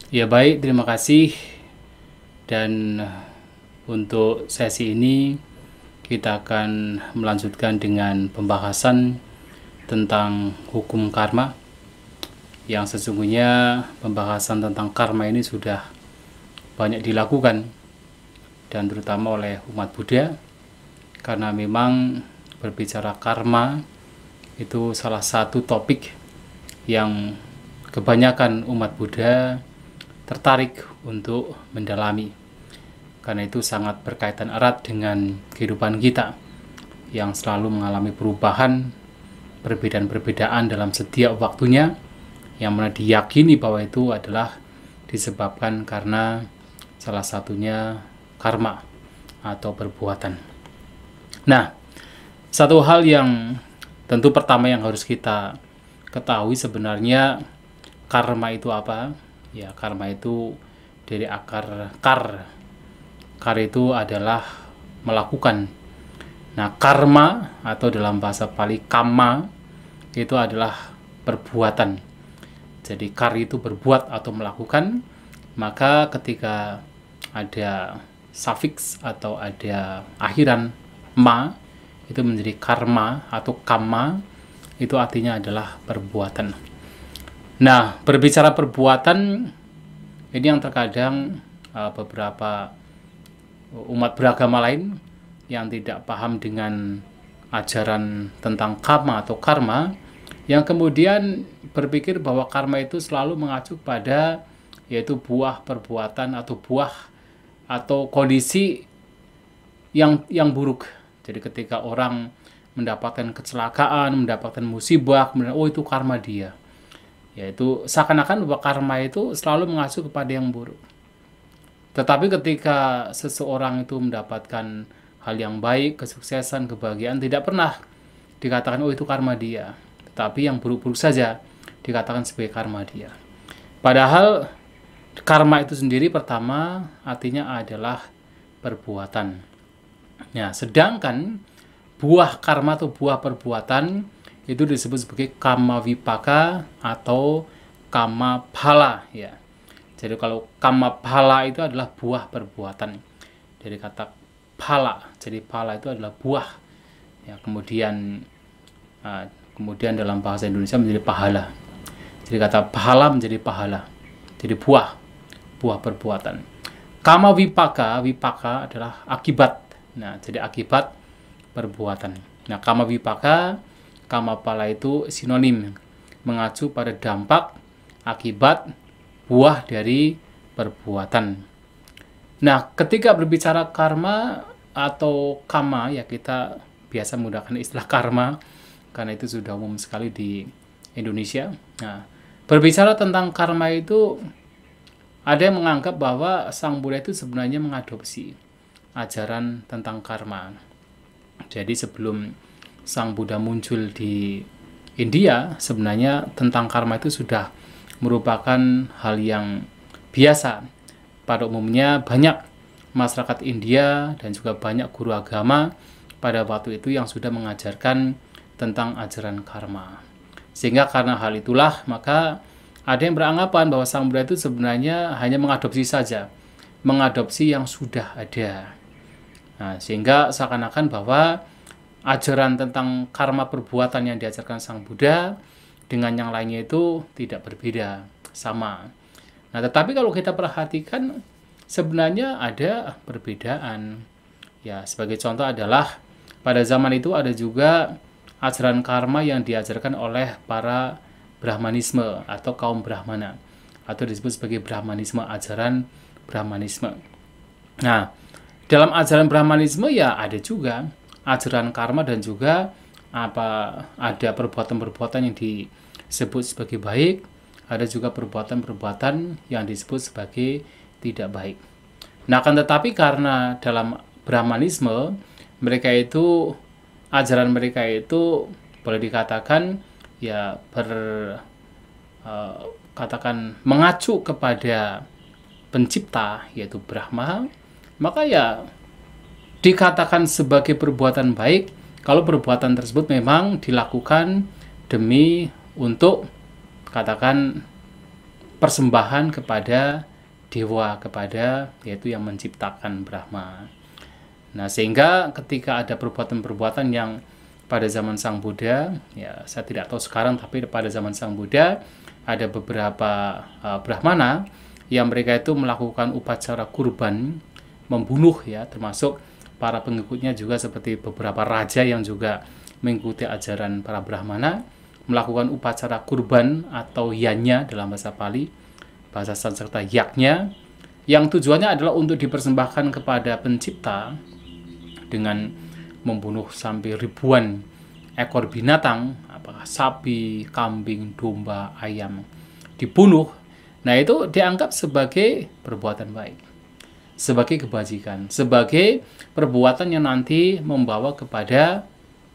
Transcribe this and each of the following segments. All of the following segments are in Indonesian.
Ya baik, terima kasih. Dan untuk sesi ini kita akan melanjutkan dengan pembahasan tentang hukum karma. Yang sesungguhnya pembahasan tentang karma ini sudah banyak dilakukan, dan terutama oleh umat Buddha, karena memang berbicara karma itu salah satu topik yang kebanyakan umat Buddha tertarik untuk mendalami, karena itu sangat berkaitan erat dengan kehidupan kita yang selalu mengalami perubahan, perbedaan-perbedaan dalam setiap waktunya, yang mana diyakini bahwa itu adalah disebabkan karena salah satunya karma atau perbuatan. Nah, satu hal yang tentu pertama yang harus kita ketahui sebenarnya karma itu apa? Ya, karma itu dari akar kar. Kar itu adalah melakukan. Nah, karma atau dalam bahasa Pali kamma itu adalah perbuatan. Jadi kar itu berbuat atau melakukan, maka ketika ada suffix atau ada akhiran ma, itu menjadi karma atau kamma, itu artinya adalah perbuatan. Nah, berbicara perbuatan, ini yang terkadang beberapa umat beragama lain yang tidak paham dengan ajaran tentang karma atau karma, yang kemudian berpikir bahwa karma itu selalu mengacu pada yaitu buah perbuatan atau buah atau kondisi yang buruk. Jadi ketika orang mendapatkan kecelakaan, mendapatkan musibah, kemudian oh itu karma dia. Yaitu seakan-akan bahwa karma itu selalu mengacu kepada yang buruk. Tetapi ketika seseorang itu mendapatkan hal yang baik, kesuksesan, kebahagiaan, tidak pernah dikatakan oh itu karma dia. Tetapi yang buruk-buruk saja dikatakan sebagai karma dia. Padahal karma itu sendiri pertama artinya adalah perbuatan. Ya, sedangkan buah karma atau buah perbuatan itu disebut sebagai kama vipaka atau kama phala, ya. Jadi kalau kama phala itu adalah buah perbuatan. Dari kata phala. Jadi phala itu adalah buah. Ya, kemudian dalam bahasa Indonesia menjadi pahala. Jadi kata pahala menjadi pahala. Jadi buah perbuatan. Kama vipaka adalah akibat. Nah, jadi akibat perbuatan. Nah, kama vipaka, kama phala itu sinonim, mengacu pada dampak, akibat, buah dari perbuatan. Nah, ketika berbicara karma atau kama, ya kita biasa menggunakan istilah karma, karena itu sudah umum sekali di Indonesia. Nah, berbicara tentang karma itu, ada yang menganggap bahwa Sang Buddha itu sebenarnya mengadopsi ajaran tentang karma. Jadi sebelum Sang Buddha muncul di India, sebenarnya tentang karma itu sudah merupakan hal yang biasa. Pada umumnya banyak masyarakat India dan juga banyak guru agama pada waktu itu yang sudah mengajarkan tentang ajaran karma. Sehingga karena hal itulah, maka ada yang beranggapan bahwa Sang Buddha itu sebenarnya hanya mengadopsi saja, mengadopsi yang sudah ada. Nah, sehingga seakan-akan bahwa ajaran tentang karma perbuatan yang diajarkan Sang Buddha dengan yang lainnya itu tidak berbeda, sama. Nah, tetapi kalau kita perhatikan sebenarnya ada perbedaan. Ya, sebagai contoh adalah pada zaman itu ada juga ajaran karma yang diajarkan oleh para Brahmanisme atau kaum Brahmana, atau disebut sebagai Brahmanisme, ajaran Brahmanisme. Nah, dalam ajaran Brahmanisme ya ada juga ajaran karma dan juga ada perbuatan-perbuatan yang disebut sebagai baik, ada juga perbuatan-perbuatan yang disebut sebagai tidak baik. Nah, akan tetapi karena dalam Brahmanisme ajaran mereka itu boleh dikatakan ya katakan mengacu kepada pencipta yaitu Brahma, maka ya dikatakan sebagai perbuatan baik kalau perbuatan tersebut memang dilakukan demi untuk katakan persembahan kepada dewa, kepada yaitu yang menciptakan Brahma. Nah, sehingga ketika ada perbuatan-perbuatan yang pada zaman Sang Buddha, ya saya tidak tahu sekarang, tapi pada zaman Sang Buddha ada beberapa Brahmana yang mereka itu melakukan upacara kurban, membunuh ya, termasuk para pengikutnya juga seperti beberapa raja yang juga mengikuti ajaran para Brahmana, melakukan upacara kurban atau yanya dalam bahasa Pali, bahasa Sanskerta yaknya, yang tujuannya adalah untuk dipersembahkan kepada pencipta dengan membunuh sampai ribuan ekor binatang, apakah sapi, kambing, domba, ayam, dibunuh. Nah, itu dianggap sebagai perbuatan baik, sebagai kebajikan, sebagai perbuatan yang nanti membawa kepada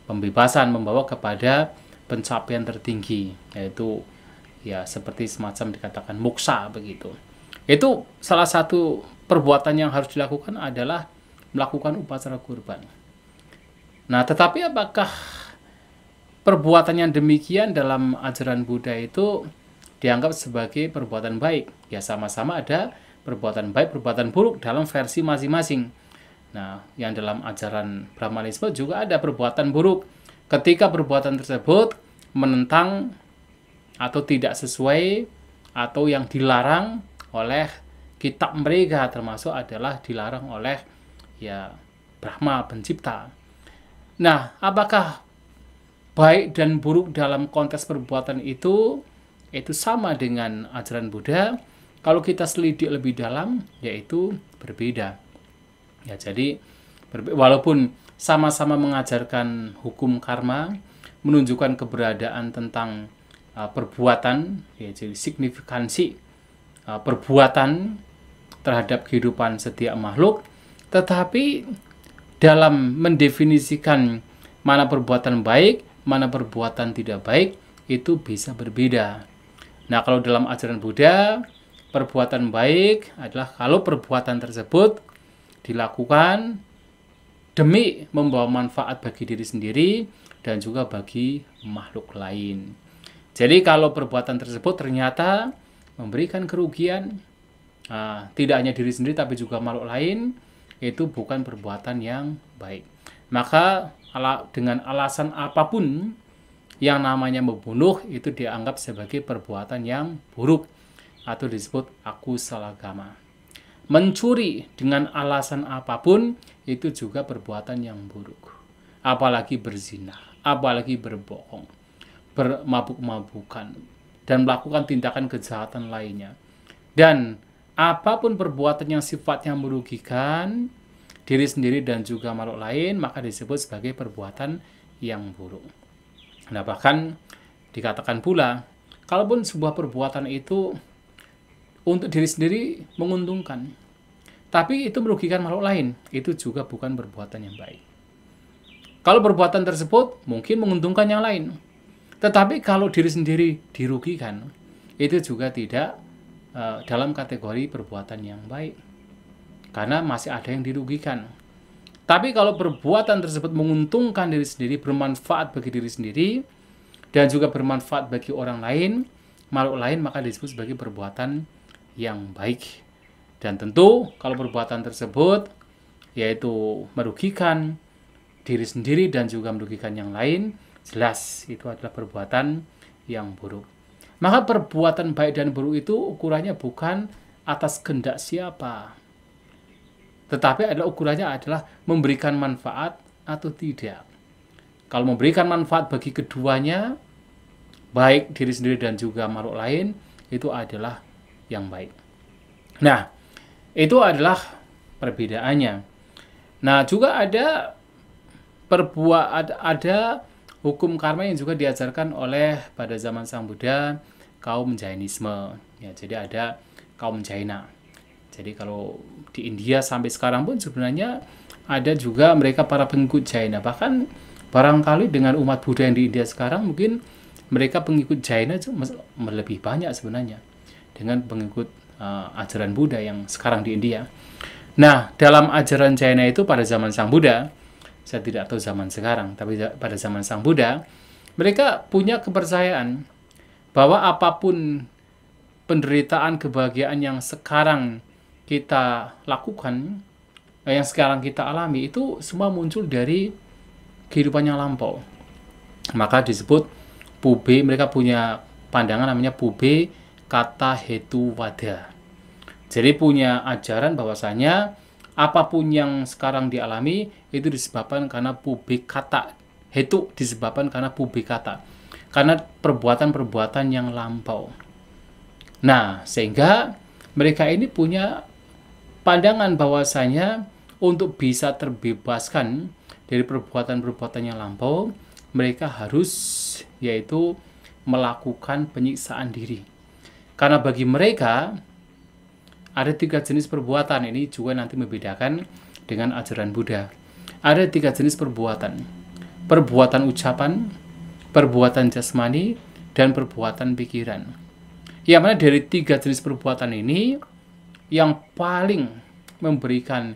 pembebasan, membawa kepada pencapaian tertinggi, yaitu ya seperti semacam dikatakan moksa begitu. Itu salah satu perbuatan yang harus dilakukan adalah melakukan upacara kurban. Nah, tetapi apakah perbuatan yang demikian dalam ajaran Buddha itu dianggap sebagai perbuatan baik? Ya, sama-sama ada perbuatan baik, perbuatan buruk dalam versi masing-masing. Nah, yang dalam ajaran Brahmanisme juga ada perbuatan buruk ketika perbuatan tersebut menentang atau tidak sesuai atau yang dilarang oleh kitab mereka, termasuk adalah dilarang oleh ya Brahma pencipta. Nah, apakah baik dan buruk dalam konteks perbuatan itu sama dengan ajaran Buddha? Kalau kita selidik lebih dalam, yaitu berbeda. Ya, jadi walaupun sama-sama mengajarkan hukum karma, menunjukkan keberadaan tentang perbuatan, ya, jadi signifikansi perbuatan terhadap kehidupan setiap makhluk, tetapi dalam mendefinisikan mana perbuatan baik, mana perbuatan tidak baik, itu bisa berbeda. Nah, kalau dalam ajaran Buddha, perbuatan baik adalah kalau perbuatan tersebut dilakukan demi membawa manfaat bagi diri sendiri dan juga bagi makhluk lain. Jadi kalau perbuatan tersebut ternyata memberikan kerugian, tidak hanya diri sendiri tapi juga makhluk lain, itu bukan perbuatan yang baik. Maka dengan alasan apapun yang namanya membunuh itu dianggap sebagai perbuatan yang buruk atau disebut akusala kama. Mencuri dengan alasan apapun itu juga perbuatan yang buruk. Apalagi berzina, apalagi berbohong, bermabuk-mabukan, dan melakukan tindakan kejahatan lainnya. Dan apapun perbuatan yang sifatnya merugikan diri sendiri dan juga makhluk lain, maka disebut sebagai perbuatan yang buruk. Nah, bahkan dikatakan pula, kalaupun sebuah perbuatan itu untuk diri sendiri menguntungkan, tapi itu merugikan makhluk lain, itu juga bukan perbuatan yang baik. Kalau perbuatan tersebut mungkin menguntungkan yang lain, tetapi kalau diri sendiri dirugikan, itu juga tidak dalam kategori perbuatan yang baik, karena masih ada yang dirugikan. Tapi kalau perbuatan tersebut menguntungkan diri sendiri, bermanfaat bagi diri sendiri, dan juga bermanfaat bagi orang lain, makhluk lain, maka disebut sebagai perbuatan yang baik. Dan tentu kalau perbuatan tersebut yaitu merugikan diri sendiri dan juga merugikan yang lain, jelas itu adalah perbuatan yang buruk. Maka perbuatan baik dan buruk itu ukurannya bukan atas kehendak siapa, tetapi adalah ukurannya adalah memberikan manfaat atau tidak. Kalau memberikan manfaat bagi keduanya, baik diri sendiri dan juga makhluk lain, itu adalah yang baik. Nah, itu adalah perbedaannya. Nah, juga ada hukum karma yang juga diajarkan oleh pada zaman Sang Buddha kaum Jainisme. Ya, jadi ada kaum Jaina. Jadi kalau di India sampai sekarang pun sebenarnya ada juga mereka para pengikut Jaina. Bahkan barangkali dengan umat Buddha yang di India sekarang mungkin mereka pengikut Jaina lebih banyak sebenarnya dengan pengikut ajaran Buddha yang sekarang di India. Nah, dalam ajaran Jaina itu pada zaman Sang Buddha, saya tidak tahu zaman sekarang, tapi pada zaman Sang Buddha, mereka punya kepercayaan bahwa apapun penderitaan, kebahagiaan yang sekarang kita lakukan, yang sekarang kita alami, itu semua muncul dari kehidupan yang lampau. Maka disebut pube, mereka punya pandangan namanya pube kata hetu wada. Jadi punya ajaran bahwasanya apapun yang sekarang dialami itu disebabkan karena pube kata hetu, disebabkan karena pube kata, karena perbuatan-perbuatan yang lampau. Nah, sehingga mereka ini punya pandangan bahwasanya untuk bisa terbebaskan dari perbuatan-perbuatan yang lampau, mereka harus yaitu melakukan penyiksaan diri. Karena bagi mereka ada 3 jenis perbuatan, ini juga nanti membedakan dengan ajaran Buddha. Ada 3 jenis perbuatan. Perbuatan ucapan, perbuatan jasmani, dan perbuatan pikiran. Yang mana dari 3 jenis perbuatan ini, yang paling memberikan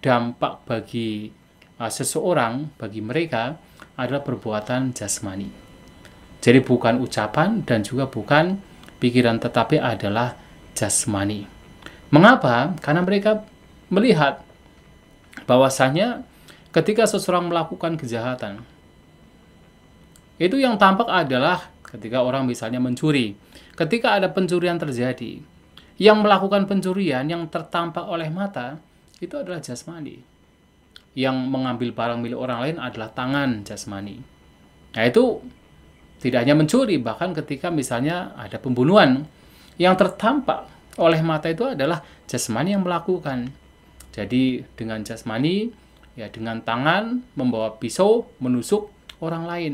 dampak bagi seseorang, bagi mereka, adalah perbuatan jasmani. Jadi bukan ucapan dan juga bukan pikiran, tetapi adalah jasmani. Mengapa? Karena mereka melihat bahwasanya ketika seseorang melakukan kejahatan, itu yang tampak adalah ketika orang misalnya mencuri. Ketika ada pencurian terjadi, yang melakukan pencurian yang tertampak oleh mata, itu adalah jasmani. Yang mengambil barang milik orang lain adalah tangan, jasmani. Nah, itu tidak hanya mencuri, bahkan ketika misalnya ada pembunuhan, yang tertampak oleh mata itu adalah jasmani yang melakukan. Jadi dengan jasmani, ya dengan tangan membawa pisau menusuk orang lain,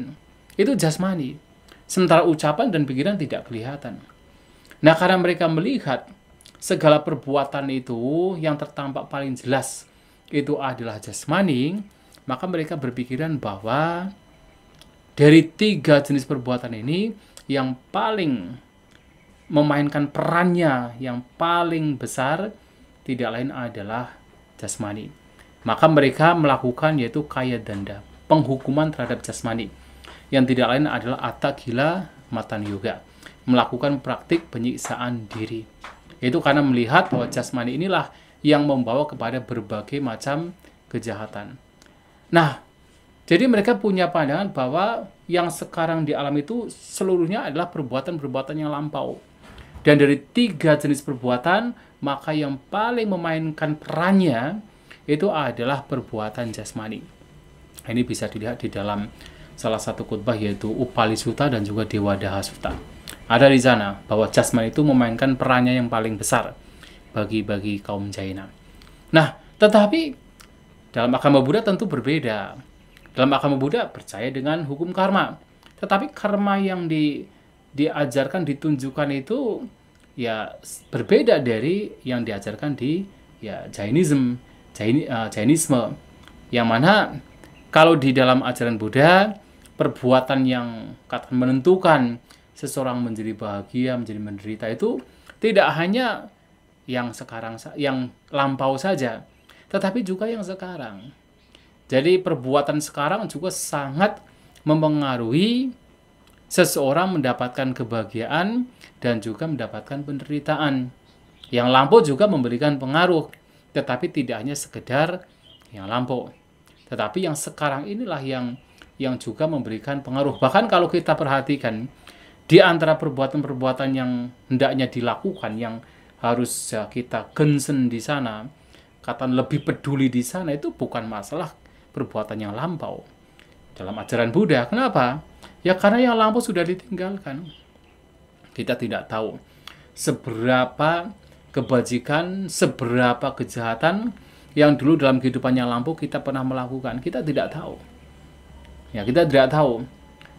itu jasmani. Sementara ucapan dan pikiran tidak kelihatan. Nah, karena mereka melihat segala perbuatan itu yang tertampak paling jelas itu adalah jasmani, maka mereka berpikiran bahwa dari 3 jenis perbuatan ini, yang paling memainkan perannya yang paling besar tidak lain adalah jasmani. Maka mereka melakukan yaitu kaya danda, penghukuman terhadap jasmani, yang tidak lain adalah atta gila matan yoga, melakukan praktik penyiksaan diri. Itu karena melihat bahwa jasmani inilah yang membawa kepada berbagai macam kejahatan. Nah, jadi mereka punya pandangan bahwa yang sekarang dialami itu seluruhnya adalah perbuatan-perbuatan yang lampau. Dan dari 3 jenis perbuatan, maka yang paling memainkan perannya itu adalah perbuatan jasmani. Ini bisa dilihat di dalam salah satu khutbah yaitu Upali Sutta dan juga Dewadaha Sutta. Ada di sana bahwa jasmani itu memainkan perannya yang paling besar bagi kaum Jaina. Nah, tetapi dalam agama Buddha tentu berbeda. Dalam agama Buddha percaya dengan hukum karma. Tetapi karma yang diajarkan, ditunjukkan itu ya berbeda dari yang diajarkan di Jainisme. Yang mana kalau di dalam ajaran Buddha, perbuatan yang akan menentukan seseorang menjadi bahagia, menjadi menderita itu tidak hanya yang sekarang, yang lampau saja, tetapi juga yang sekarang. Jadi perbuatan sekarang juga sangat mempengaruhi seseorang mendapatkan kebahagiaan dan juga mendapatkan penderitaan. Yang lampau juga memberikan pengaruh, tetapi tidak hanya sekedar yang lampau, tetapi yang sekarang inilah yang juga memberikan pengaruh. Bahkan kalau kita perhatikan, di antara perbuatan-perbuatan yang hendaknya dilakukan, yang harus kita concern di sana, kata lebih peduli di sana, itu bukan masalah perbuatan yang lampau dalam ajaran Buddha. Kenapa? Ya karena yang lampau sudah ditinggalkan. Kita tidak tahu seberapa kebajikan, seberapa kejahatan yang dulu dalam kehidupan yang lampau kita pernah melakukan. Kita tidak tahu. Ya, kita tidak tahu.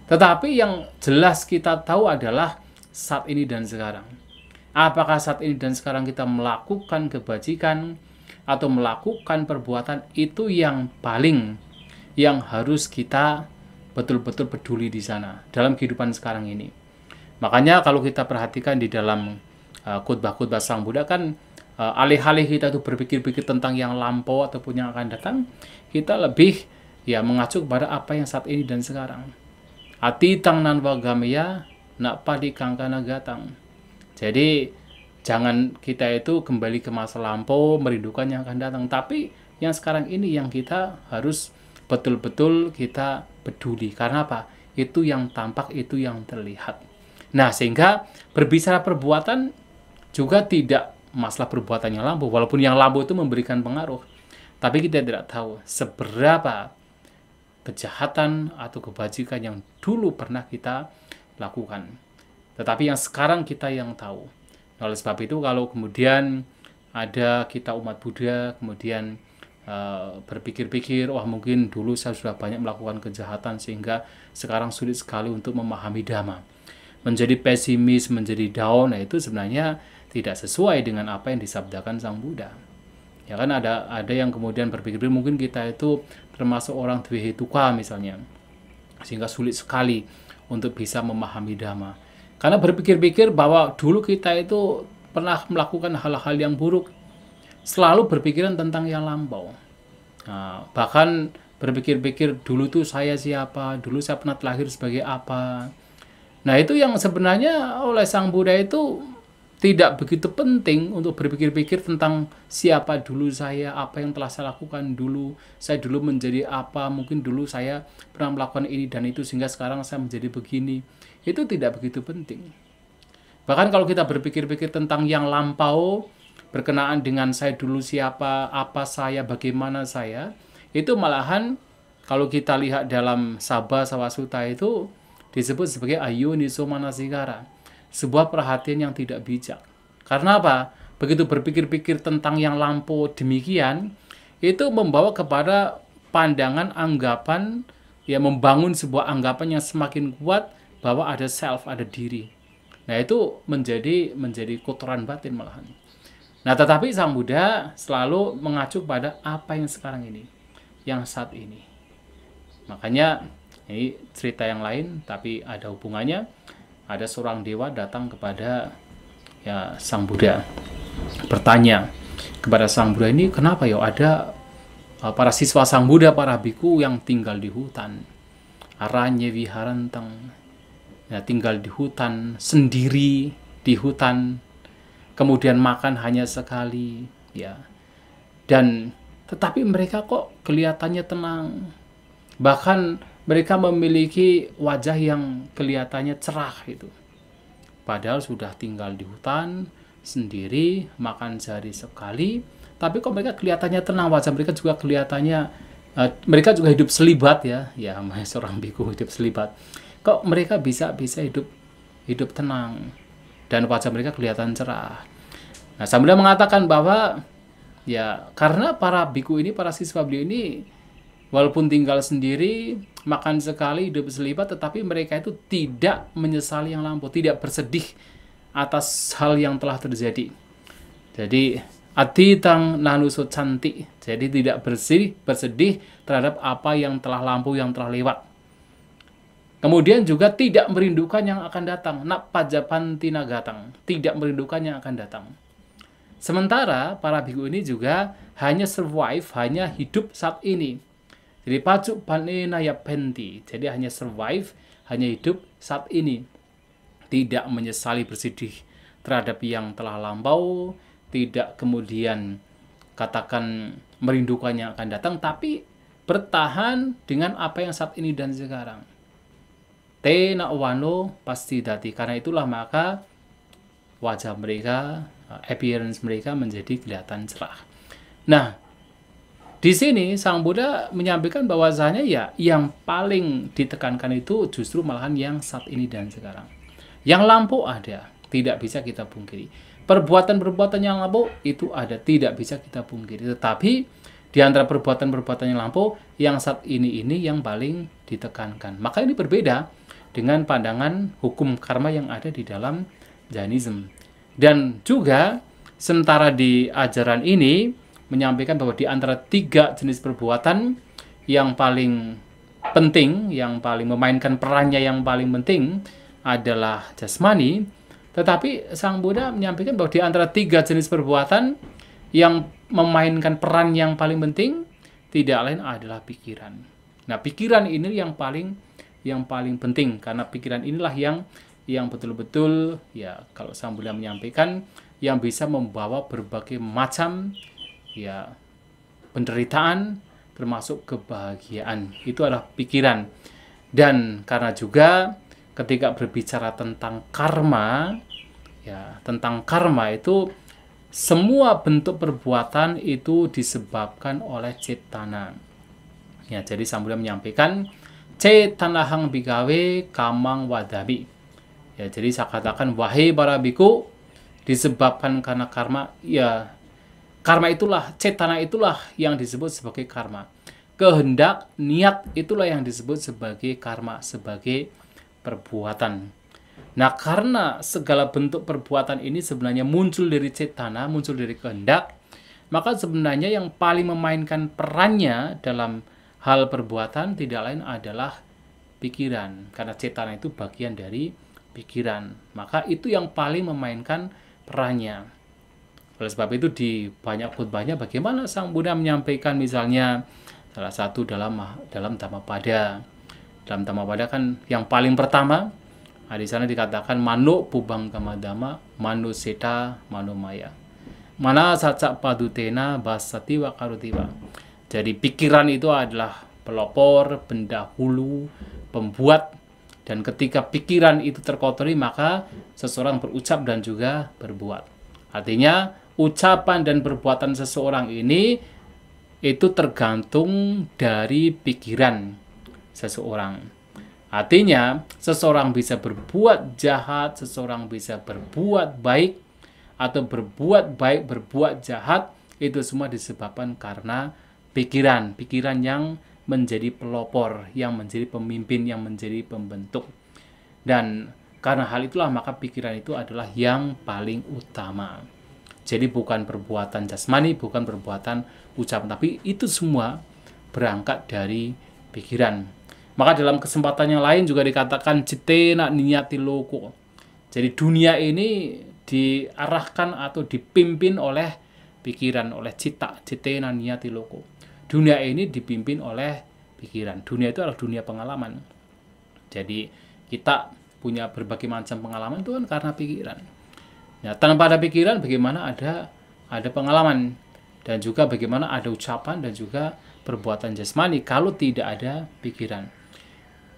Tetapi yang jelas kita tahu adalah saat ini dan sekarang. Apakah saat ini dan sekarang kita melakukan kebajikan atau melakukan perbuatan, itu yang paling yang harus kita betul-betul peduli di sana dalam kehidupan sekarang ini. Makanya kalau kita perhatikan di dalam khutbah-khutbah Sang Buddha kan, alih-alih kita itu berpikir-pikir tentang yang lampau ataupun yang akan datang, kita lebih mengacu kepada apa yang saat ini dan sekarang. Atitang nanwa gameya nak padi kangkana gatang. Jadi Jangan kita itu kembali ke masa lampau, merindukan yang akan datang. Tapi yang sekarang ini yang kita harus betul-betul kita peduli. Karena apa? Itu yang tampak, itu yang terlihat. Nah, sehingga berbicara perbuatan juga tidak masalah perbuatan yang lampau. Walaupun yang lampau itu memberikan pengaruh. Tapi kita tidak tahu seberapa kejahatan atau kebajikan yang dulu pernah kita lakukan. Tetapi yang sekarang kita yang tahu. Oleh sebab itu, kalau kemudian ada kita umat Buddha, kemudian berpikir-pikir, wah mungkin dulu saya sudah banyak melakukan kejahatan sehingga sekarang sulit sekali untuk memahami Dhamma. Menjadi pesimis, menjadi down, nah itu sebenarnya tidak sesuai dengan apa yang disabdakan Sang Buddha. Ya kan ada yang kemudian berpikir mungkin kita itu termasuk orang dvihituka misalnya, sehingga sulit sekali untuk bisa memahami Dhamma. Karena berpikir-pikir bahwa dulu kita itu pernah melakukan hal-hal yang buruk, selalu berpikiran tentang yang lampau. Nah, bahkan berpikir-pikir dulu tuh saya siapa, dulu saya pernah lahir sebagai apa. Nah, itu yang sebenarnya oleh Sang Buddha itu tidak begitu penting untuk berpikir-pikir tentang siapa dulu saya, apa yang telah saya lakukan dulu, saya dulu menjadi apa, mungkin dulu saya pernah melakukan ini dan itu sehingga sekarang saya menjadi begini. Itu tidak begitu penting. Bahkan kalau kita berpikir-pikir tentang yang lampau, berkenaan dengan saya dulu siapa, apa saya, bagaimana saya, itu malahan kalau kita lihat dalam Sabha Sawasuta itu disebut sebagai ayuniso manasikara, sebuah perhatian yang tidak bijak. Karena apa? Begitu berpikir-pikir tentang yang lampau demikian, itu membawa kepada pandangan, anggapan, ya membangun sebuah anggapan yang semakin kuat bahwa ada self, ada diri. Nah, itu menjadi kotoran batin malahan. Nah, tetapi Sang Buddha selalu mengacu pada apa yang sekarang ini, yang saat ini. Makanya, ini cerita yang lain, tapi ada hubungannya. Ada seorang dewa datang kepada Sang Buddha, bertanya kepada Sang Buddha, ini kenapa ya ada para siswa Sang Buddha, para biku yang tinggal di hutan, aranya viharantang, tinggal di hutan, sendiri di hutan, kemudian makan hanya sekali, ya. Dan tetapi mereka kok kelihatannya tenang. Bahkan mereka memiliki wajah yang kelihatannya cerah itu. Padahal sudah tinggal di hutan, sendiri, makan sehari sekali, tapi kok mereka kelihatannya tenang, wajah mereka juga kelihatannya mereka juga hidup selibat ya, seorang biku hidup selibat. Kok mereka bisa hidup tenang dan wajah mereka kelihatan cerah. Nah, Sang Buddha mengatakan bahwa karena para biku ini, para siswa beliau ini walaupun tinggal sendiri, makan sekali, hidup selibat, tetapi mereka itu tidak menyesali yang lampau, tidak bersedih atas hal yang telah terjadi. Jadi atitang nanuso cantik, jadi tidak bersedih terhadap apa yang telah lampau, yang telah lewat. Kemudian juga tidak merindukan yang akan datang. Nak pajapanti nagatang, tidak merindukan yang akan datang. Sementara para biku ini juga hanya survive, hanya hidup saat ini. Jadi pacu panena ya penti, jadi hanya survive, hanya hidup saat ini. Tidak menyesali, bersedih terhadap yang telah lampau, tidak kemudian katakan merindukan yang akan datang, tapi bertahan dengan apa yang saat ini dan sekarang. Tena wano pasti dati, karena itulah maka wajah mereka, appearance mereka menjadi kelihatan cerah. Nah, di sini Sang Buddha menyampaikan bahwasanya yang paling ditekankan itu justru malahan yang saat ini dan sekarang. Yang lampau ada, tidak bisa kita pungkiri. Perbuatan-perbuatan yang lampau itu ada, tidak bisa kita pungkiri. Tetapi di antara perbuatan-perbuatan yang lampau, yang saat ini yang paling ditekankan. Maka ini berbeda dengan pandangan hukum karma yang ada di dalam Jainism. Dan juga sementara di ajaran ini menyampaikan bahwa di antara 3 jenis perbuatan yang paling penting, yang paling memainkan perannya yang paling penting adalah jasmani, tetapi Sang Buddha menyampaikan bahwa di antara 3 jenis perbuatan yang memainkan peran yang paling penting tidak lain adalah pikiran. Nah, pikiran ini yang paling penting, karena pikiran inilah yang yang betul-betul ya kalau Sang Buddha menyampaikan yang bisa membawa berbagai macam ya penderitaan termasuk kebahagiaan. Itu adalah pikiran. Dan karena juga ketika berbicara tentang karma, ya, tentang karma itu semua bentuk perbuatan itu disebabkan oleh cetana. Ya, jadi Sang Buddha menyampaikan cetanahang bikawe kamang wadabi. Ya, jadi saya katakan wahai para biku, disebabkan karena karma, ya karma itulah, cetana itulah yang disebut sebagai karma. Kehendak, niat itulah yang disebut sebagai karma, sebagai perbuatan. Nah, karena segala bentuk perbuatan ini sebenarnya muncul dari cetana, muncul dari kehendak, maka sebenarnya yang paling memainkan perannya dalam hal perbuatan tidak lain adalah pikiran. Karena cetana itu bagian dari pikiran. Maka itu yang paling memainkan perannya. Oleh sebab itu di banyak khutbahnya bagaimana Sang Buddha menyampaikan misalnya salah satu dalam Dhammapada. Dalam Dhammapada kan yang paling pertama di sana dikatakan mano pubang kamadama mano seta mano maya. Mana saca padutena basati wa karutiwa. Jadi pikiran itu adalah pelopor, pendahulu, pembuat, dan ketika pikiran itu terkotori maka seseorang berucap dan juga berbuat. Artinya ucapan dan perbuatan seseorang ini itu tergantung dari pikiran seseorang. Artinya, seseorang bisa berbuat jahat, seseorang bisa berbuat baik, atau berbuat baik, berbuat jahat, itu semua disebabkan karena pikiran. Pikiran yang menjadi pelopor, yang menjadi pemimpin, yang menjadi pembentuk. Dan karena hal itulah maka pikiran itu adalah yang paling utama. Jadi bukan perbuatan jasmani, bukan perbuatan ucapan, tapi itu semua berangkat dari pikiran. Maka dalam kesempatan yang lain juga dikatakan citena niyati loko. Jadi dunia ini diarahkan atau dipimpin oleh pikiran, oleh citena niyati loko. Dunia ini dipimpin oleh pikiran. Dunia itu adalah dunia pengalaman. Jadi kita punya berbagai macam pengalaman itu kan karena pikiran. Ya, tanpa ada pikiran bagaimana ada pengalaman, dan juga bagaimana ada ucapan dan juga perbuatan jasmani kalau tidak ada pikiran.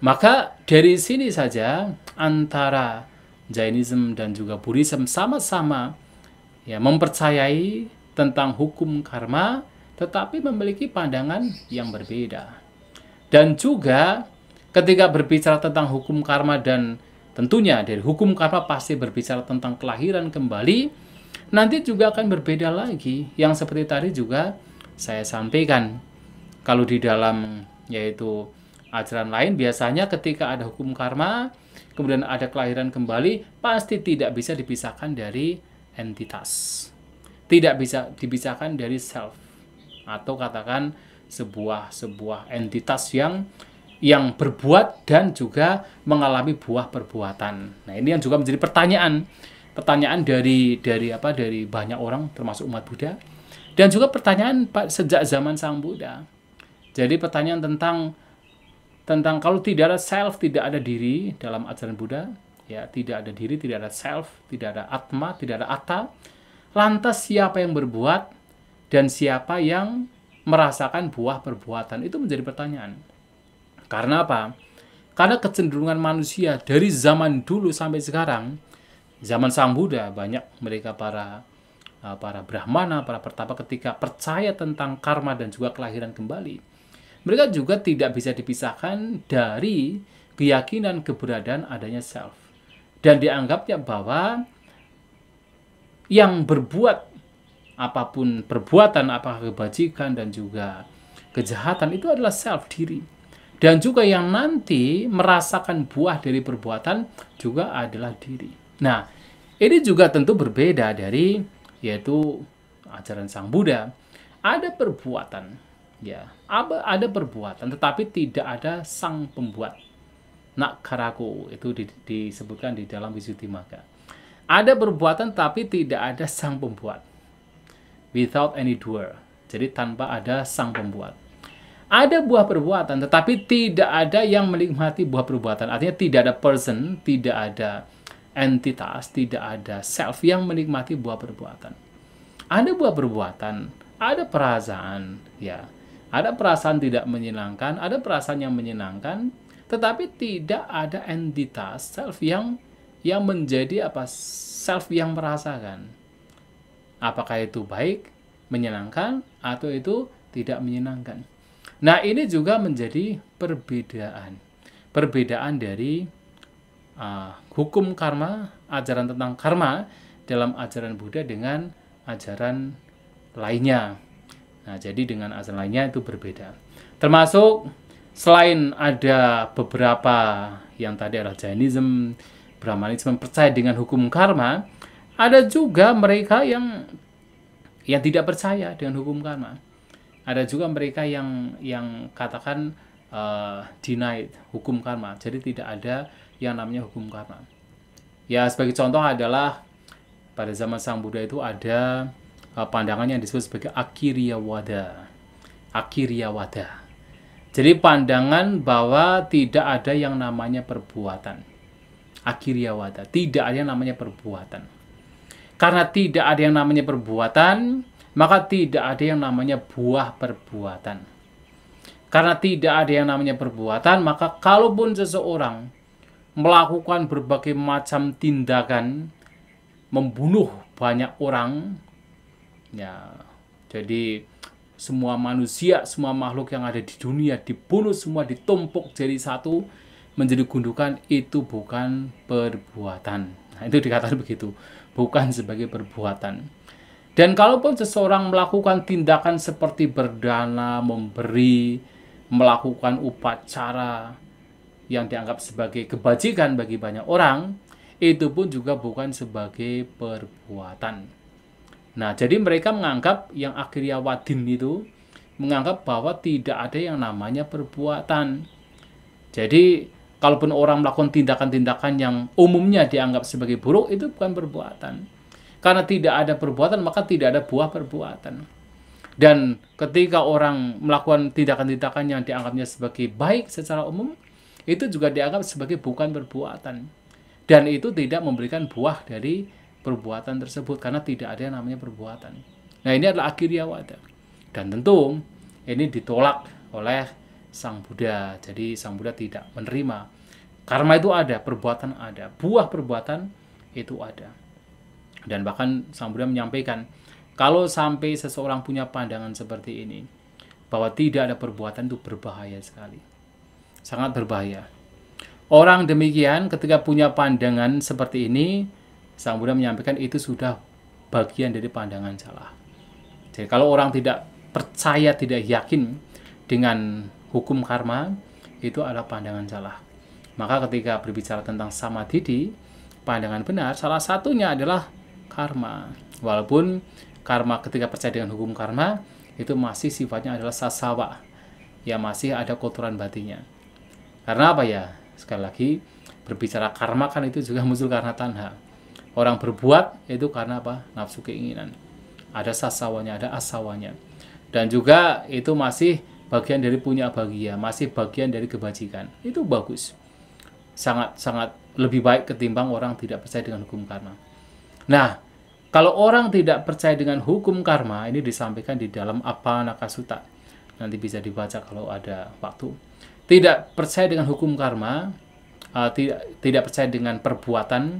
Maka dari sini saja antara Jainism dan juga Buddhism sama-sama ya mempercayai tentang hukum karma tetapi memiliki pandangan yang berbeda. Dan juga ketika berbicara tentang hukum karma, dan tentunya dari hukum karma pasti berbicara tentang kelahiran kembali, nanti juga akan berbeda lagi. Yang seperti tadi juga saya sampaikan. Kalau di dalam yaitu ajaran lain, biasanya ketika ada hukum karma, kemudian ada kelahiran kembali, pasti tidak bisa dipisahkan dari entitas. Tidak bisa dipisahkan dari self. Atau katakan sebuah entitas yang berbuat dan juga mengalami buah perbuatan. Nah, ini yang juga menjadi pertanyaan dari banyak orang termasuk umat Buddha, dan juga pertanyaan sejak zaman Sang Buddha. Jadi pertanyaan tentang kalau tidak ada self, tidak ada diri dalam ajaran Buddha, ya tidak ada diri, tidak ada self, tidak ada atma, tidak ada atta. Lantas siapa yang berbuat dan siapa yang merasakan buah perbuatan? Itu menjadi pertanyaan. Karena apa? Karena kecenderungan manusia dari zaman dulu sampai sekarang, zaman Sang Buddha, banyak mereka para brahmana, para pertapa ketika percaya tentang karma dan juga kelahiran kembali, mereka juga tidak bisa dipisahkan dari keyakinan keberadaan adanya self. Dan dianggapnya bahwa yang berbuat apapun perbuatan, apakah kebajikan dan juga kejahatan, itu adalah self, diri. Dan juga yang nanti merasakan buah dari perbuatan juga adalah diri. Nah, ini juga tentu berbeda dari yaitu ajaran Sang Buddha. Ada perbuatan, ya, ada perbuatan, tetapi tidak ada sang pembuat. Nakkaraku itu disebutkan di dalam Visuddhimagga. Ada perbuatan tapi tidak ada sang pembuat. Without any doer. Jadi tanpa ada sang pembuat. Ada buah perbuatan, tetapi tidak ada yang menikmati buah perbuatan. Artinya tidak ada person, tidak ada entitas, tidak ada self yang menikmati buah perbuatan. Ada buah perbuatan, ada perasaan, ya. Ada perasaan tidak menyenangkan, ada perasaan yang menyenangkan, tetapi tidak ada entitas self yang menjadi apa? Self yang merasakan. Apakah itu baik, menyenangkan, atau itu tidak menyenangkan. Nah, ini juga menjadi perbedaan. Perbedaan dari hukum karma, ajaran tentang karma dalam ajaran Buddha dengan ajaran lainnya. Nah, jadi dengan ajaran lainnya itu berbeda. Termasuk selain ada beberapa yang tadi adalah Jainism, Brahmanisme percaya dengan hukum karma, ada juga mereka yang tidak percaya dengan hukum karma. Ada juga mereka yang katakan denied hukum karma. Jadi tidak ada yang namanya hukum karma. Ya, sebagai contoh adalah pada zaman Sang Buddha itu ada pandangan yang disebut sebagai Akiriyawada. Akiriyawada. Jadi pandangan bahwa tidak ada yang namanya perbuatan. Akiriyawada. Tidak ada yang namanya perbuatan. Karena tidak ada yang namanya perbuatan, maka tidak ada yang namanya buah perbuatan. Karena tidak ada yang namanya perbuatan, maka kalaupun seseorang melakukan berbagai macam tindakan, membunuh banyak orang, ya, jadi semua manusia, semua makhluk yang ada di dunia dibunuh semua, ditumpuk jadi satu menjadi gundukan, itu bukan perbuatan. Nah, itu dikatakan begitu, bukan sebagai perbuatan. Dan kalaupun seseorang melakukan tindakan seperti berdana, memberi, melakukan upacara yang dianggap sebagai kebajikan bagi banyak orang, itu pun juga bukan sebagai perbuatan. Nah, jadi mereka menganggap yang Akiryawadin itu menganggap bahwa tidak ada yang namanya perbuatan. Jadi, kalaupun orang melakukan tindakan-tindakan yang umumnya dianggap sebagai buruk, itu bukan perbuatan. Karena tidak ada perbuatan, maka tidak ada buah perbuatan. Dan ketika orang melakukan tindakan-tindakan yang dianggapnya sebagai baik secara umum, itu juga dianggap sebagai bukan perbuatan. Dan itu tidak memberikan buah dari perbuatan tersebut, karena tidak ada yang namanya perbuatan. Nah, ini adalah Akiriyawada. Dan tentu ini ditolak oleh Sang Buddha. Jadi Sang Buddha tidak menerima. Karma itu ada, perbuatan ada, buah perbuatan itu ada. Dan bahkan Sang Buddha menyampaikan, kalau sampai seseorang punya pandangan seperti ini, bahwa tidak ada perbuatan, itu berbahaya sekali. Sangat berbahaya. Orang demikian ketika punya pandangan seperti ini, Sang Buddha menyampaikan itu sudah bagian dari pandangan salah. Jadi kalau orang tidak percaya, tidak yakin dengan hukum karma, itu adalah pandangan salah. Maka ketika berbicara tentang samadhi, pandangan benar, salah satunya adalah karma. Walaupun karma ketika percaya dengan hukum karma, itu masih sifatnya adalah sasawa, ya masih ada kotoran batinnya. Karena apa ya? Sekali lagi, berbicara karma kan itu juga muncul karena tanha. Orang berbuat itu karena apa? Nafsu keinginan. Ada sasawanya, ada asawanya. Dan juga itu masih bagian dari punya bahagia, masih bagian dari kebajikan. Itu bagus. Sangat lebih baik ketimbang orang tidak percaya dengan hukum karma. Nah, kalau orang tidak percaya dengan hukum karma, ini disampaikan di dalam Apanaka Sutta. Nanti bisa dibaca kalau ada waktu. Tidak percaya dengan hukum karma, tidak percaya dengan perbuatan,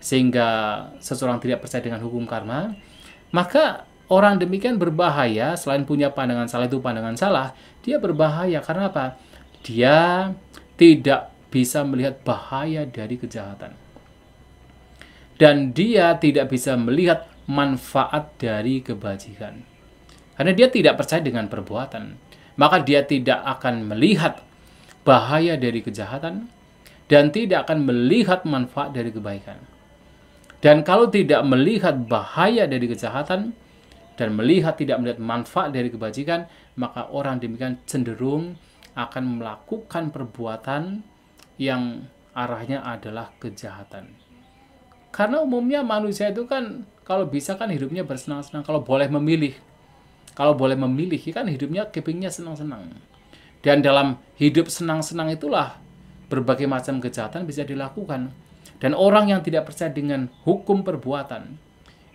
sehingga seseorang tidak percaya dengan hukum karma, maka orang demikian berbahaya. Selain punya pandangan salah, itu pandangan salah, dia berbahaya. Karena apa? Dia tidak bisa melihat bahaya dari kejahatan. Dan dia tidak bisa melihat manfaat dari kebajikan. Karena dia tidak percaya dengan perbuatan, maka dia tidak akan melihat bahaya dari kejahatan dan tidak akan melihat manfaat dari kebaikan. Dan kalau tidak melihat bahaya dari kejahatan dan tidak melihat manfaat dari kebajikan, maka orang demikian cenderung akan melakukan perbuatan yang arahnya adalah kejahatan. Karena umumnya manusia itu kan kalau bisa kan hidupnya bersenang-senang, kalau boleh memilih. Kalau boleh memilih kan hidupnya kepingnya senang-senang. Dan dalam hidup senang-senang itulah berbagai macam kejahatan bisa dilakukan. Dan orang yang tidak percaya dengan hukum perbuatan,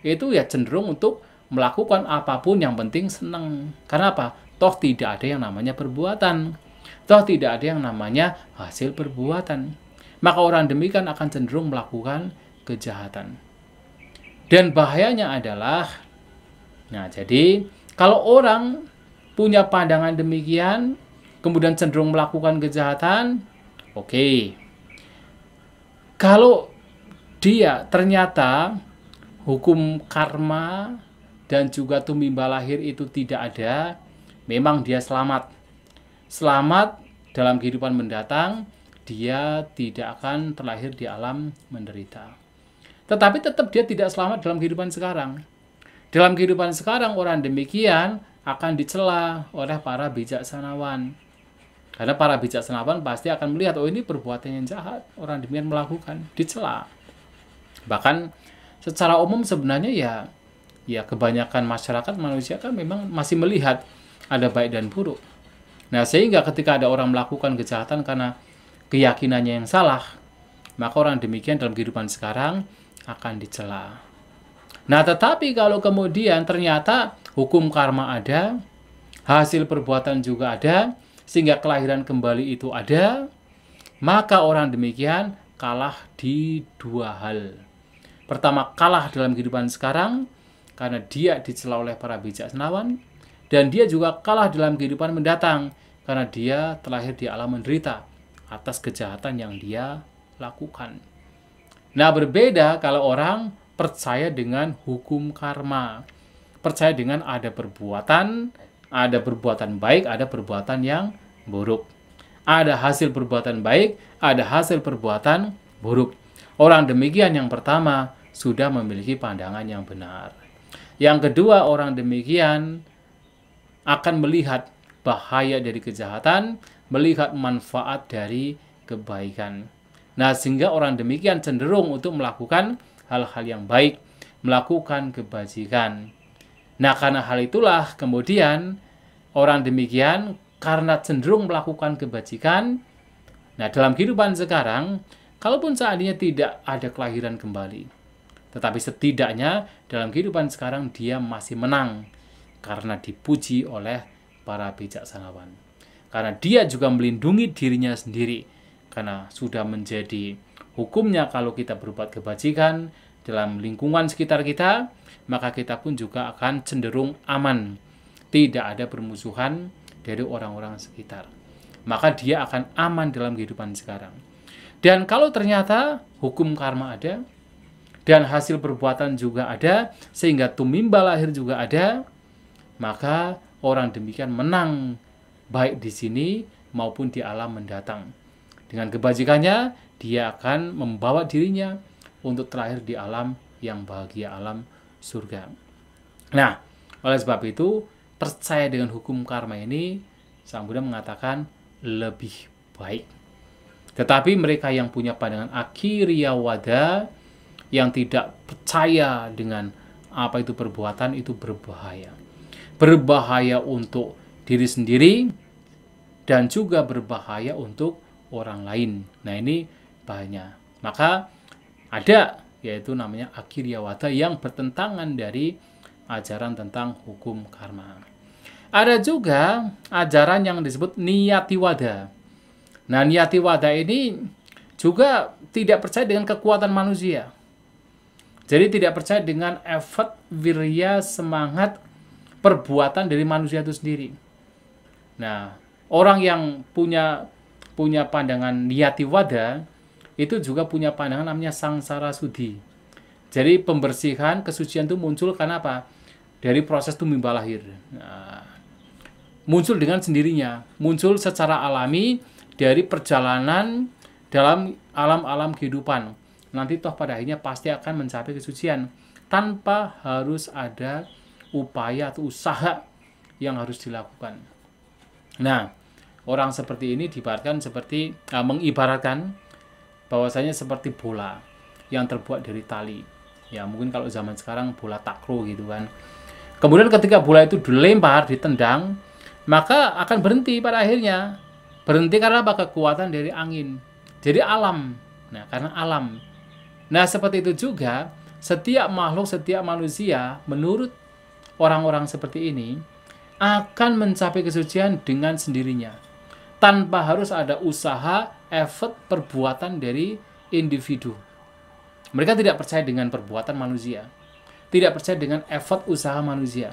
itu ya cenderung untuk melakukan apapun yang penting senang. Karena apa? Toh tidak ada yang namanya perbuatan. Toh tidak ada yang namanya hasil perbuatan. Maka orang demikian akan cenderung melakukan kejahatan. Dan bahayanya adalah, nah jadi kalau orang punya pandangan demikian, kemudian cenderung melakukan kejahatan, oke. Kalau dia ternyata hukum karma dan juga tumimba lahir itu tidak ada, memang dia selamat. Selamat dalam kehidupan mendatang, dia tidak akan terlahir di alam menderita. Tetapi tetap dia tidak selamat dalam kehidupan sekarang. Dalam kehidupan sekarang, orang demikian akan dicela oleh para bijaksanawan. Karena para bijaksanawan pasti akan melihat, oh ini perbuatan yang jahat, orang demikian melakukan, dicela. Bahkan secara umum sebenarnya ya kebanyakan masyarakat manusia kan memang masih melihat ada baik dan buruk. Nah, sehingga ketika ada orang melakukan kejahatan karena keyakinannya yang salah, maka orang demikian dalam kehidupan sekarang akan dicela. Nah, tetapi kalau kemudian ternyata hukum karma ada, hasil perbuatan juga ada, sehingga kelahiran kembali itu ada, maka orang demikian kalah di dua hal. Pertama, kalah dalam kehidupan sekarang, karena dia dicela oleh para bijaksanawan, dan dia juga kalah dalam kehidupan mendatang, karena dia terlahir di alam menderita atas kejahatan yang dia lakukan. Nah, berbeda kalau orang percaya dengan hukum karma. Percaya dengan ada perbuatan baik, ada perbuatan yang buruk. Ada hasil perbuatan baik, ada hasil perbuatan buruk. Orang demikian yang pertama sudah memiliki pandangan yang benar. Yang kedua, orang demikian akan melihat bahaya dari kejahatan, melihat manfaat dari kebaikan. Nah, sehingga orang demikian cenderung untuk melakukan hal-hal yang baik, melakukan kebajikan. Nah, karena hal itulah kemudian orang demikian karena cenderung melakukan kebajikan, nah dalam kehidupan sekarang, kalaupun seandainya tidak ada kelahiran kembali, tetapi setidaknya dalam kehidupan sekarang dia masih menang karena dipuji oleh para bijaksanawan. Karena dia juga melindungi dirinya sendiri, karena sudah menjadi hukumnya kalau kita berbuat kebajikan dalam lingkungan sekitar kita, maka kita pun juga akan cenderung aman. Tidak ada permusuhan dari orang-orang sekitar. Maka dia akan aman dalam kehidupan sekarang. Dan kalau ternyata hukum karma ada, dan hasil perbuatan juga ada, sehingga tumimba lahir juga ada, maka orang demikian menang, baik di sini maupun di alam mendatang. Dengan kebajikannya, dia akan membawa dirinya untuk terlahir di alam yang bahagia, alam surga. Nah, oleh sebab itu, percaya dengan hukum karma ini, Sang Buddha mengatakan lebih baik. Tetapi mereka yang punya pandangan akhiriyawada, yang tidak percaya dengan apa itu perbuatan, itu berbahaya. Berbahaya untuk diri sendiri, dan juga berbahaya untuk orang lain. Nah, ini bahaya. Maka ada, yaitu namanya akhiriyawada yang bertentangan dari ajaran tentang hukum karma. Ada juga ajaran yang disebut niyatiwada. Nah, niyatiwada ini juga tidak percaya dengan kekuatan manusia. Jadi tidak percaya dengan efek wirya, semangat perbuatan dari manusia itu sendiri. Nah, orang yang punya pandangan niyatiwada itu juga punya pandangan namanya sangsara sudi. Jadi pembersihan, kesucian itu muncul karena apa? Dari proses tumimba lahir. Nah, muncul dengan sendirinya, muncul secara alami dari perjalanan dalam alam-alam kehidupan. Nanti toh pada akhirnya pasti akan mencapai kesucian tanpa harus ada upaya atau usaha yang harus dilakukan. Nah, orang seperti ini mengibaratkan bahwasanya seperti bola yang terbuat dari tali. Ya, mungkin kalau zaman sekarang bola takraw gitu kan. Kemudian ketika bola itu dilempar, ditendang, maka akan berhenti pada akhirnya. Berhenti karena apa? Kekuatan dari angin. Jadi alam. Nah, karena alam. Nah, seperti itu juga setiap makhluk, setiap manusia menurut orang-orang seperti ini akan mencapai kesucian dengan sendirinya, tanpa harus ada usaha, effort, perbuatan dari individu. Mereka tidak percaya dengan perbuatan manusia, tidak percaya dengan effort usaha manusia.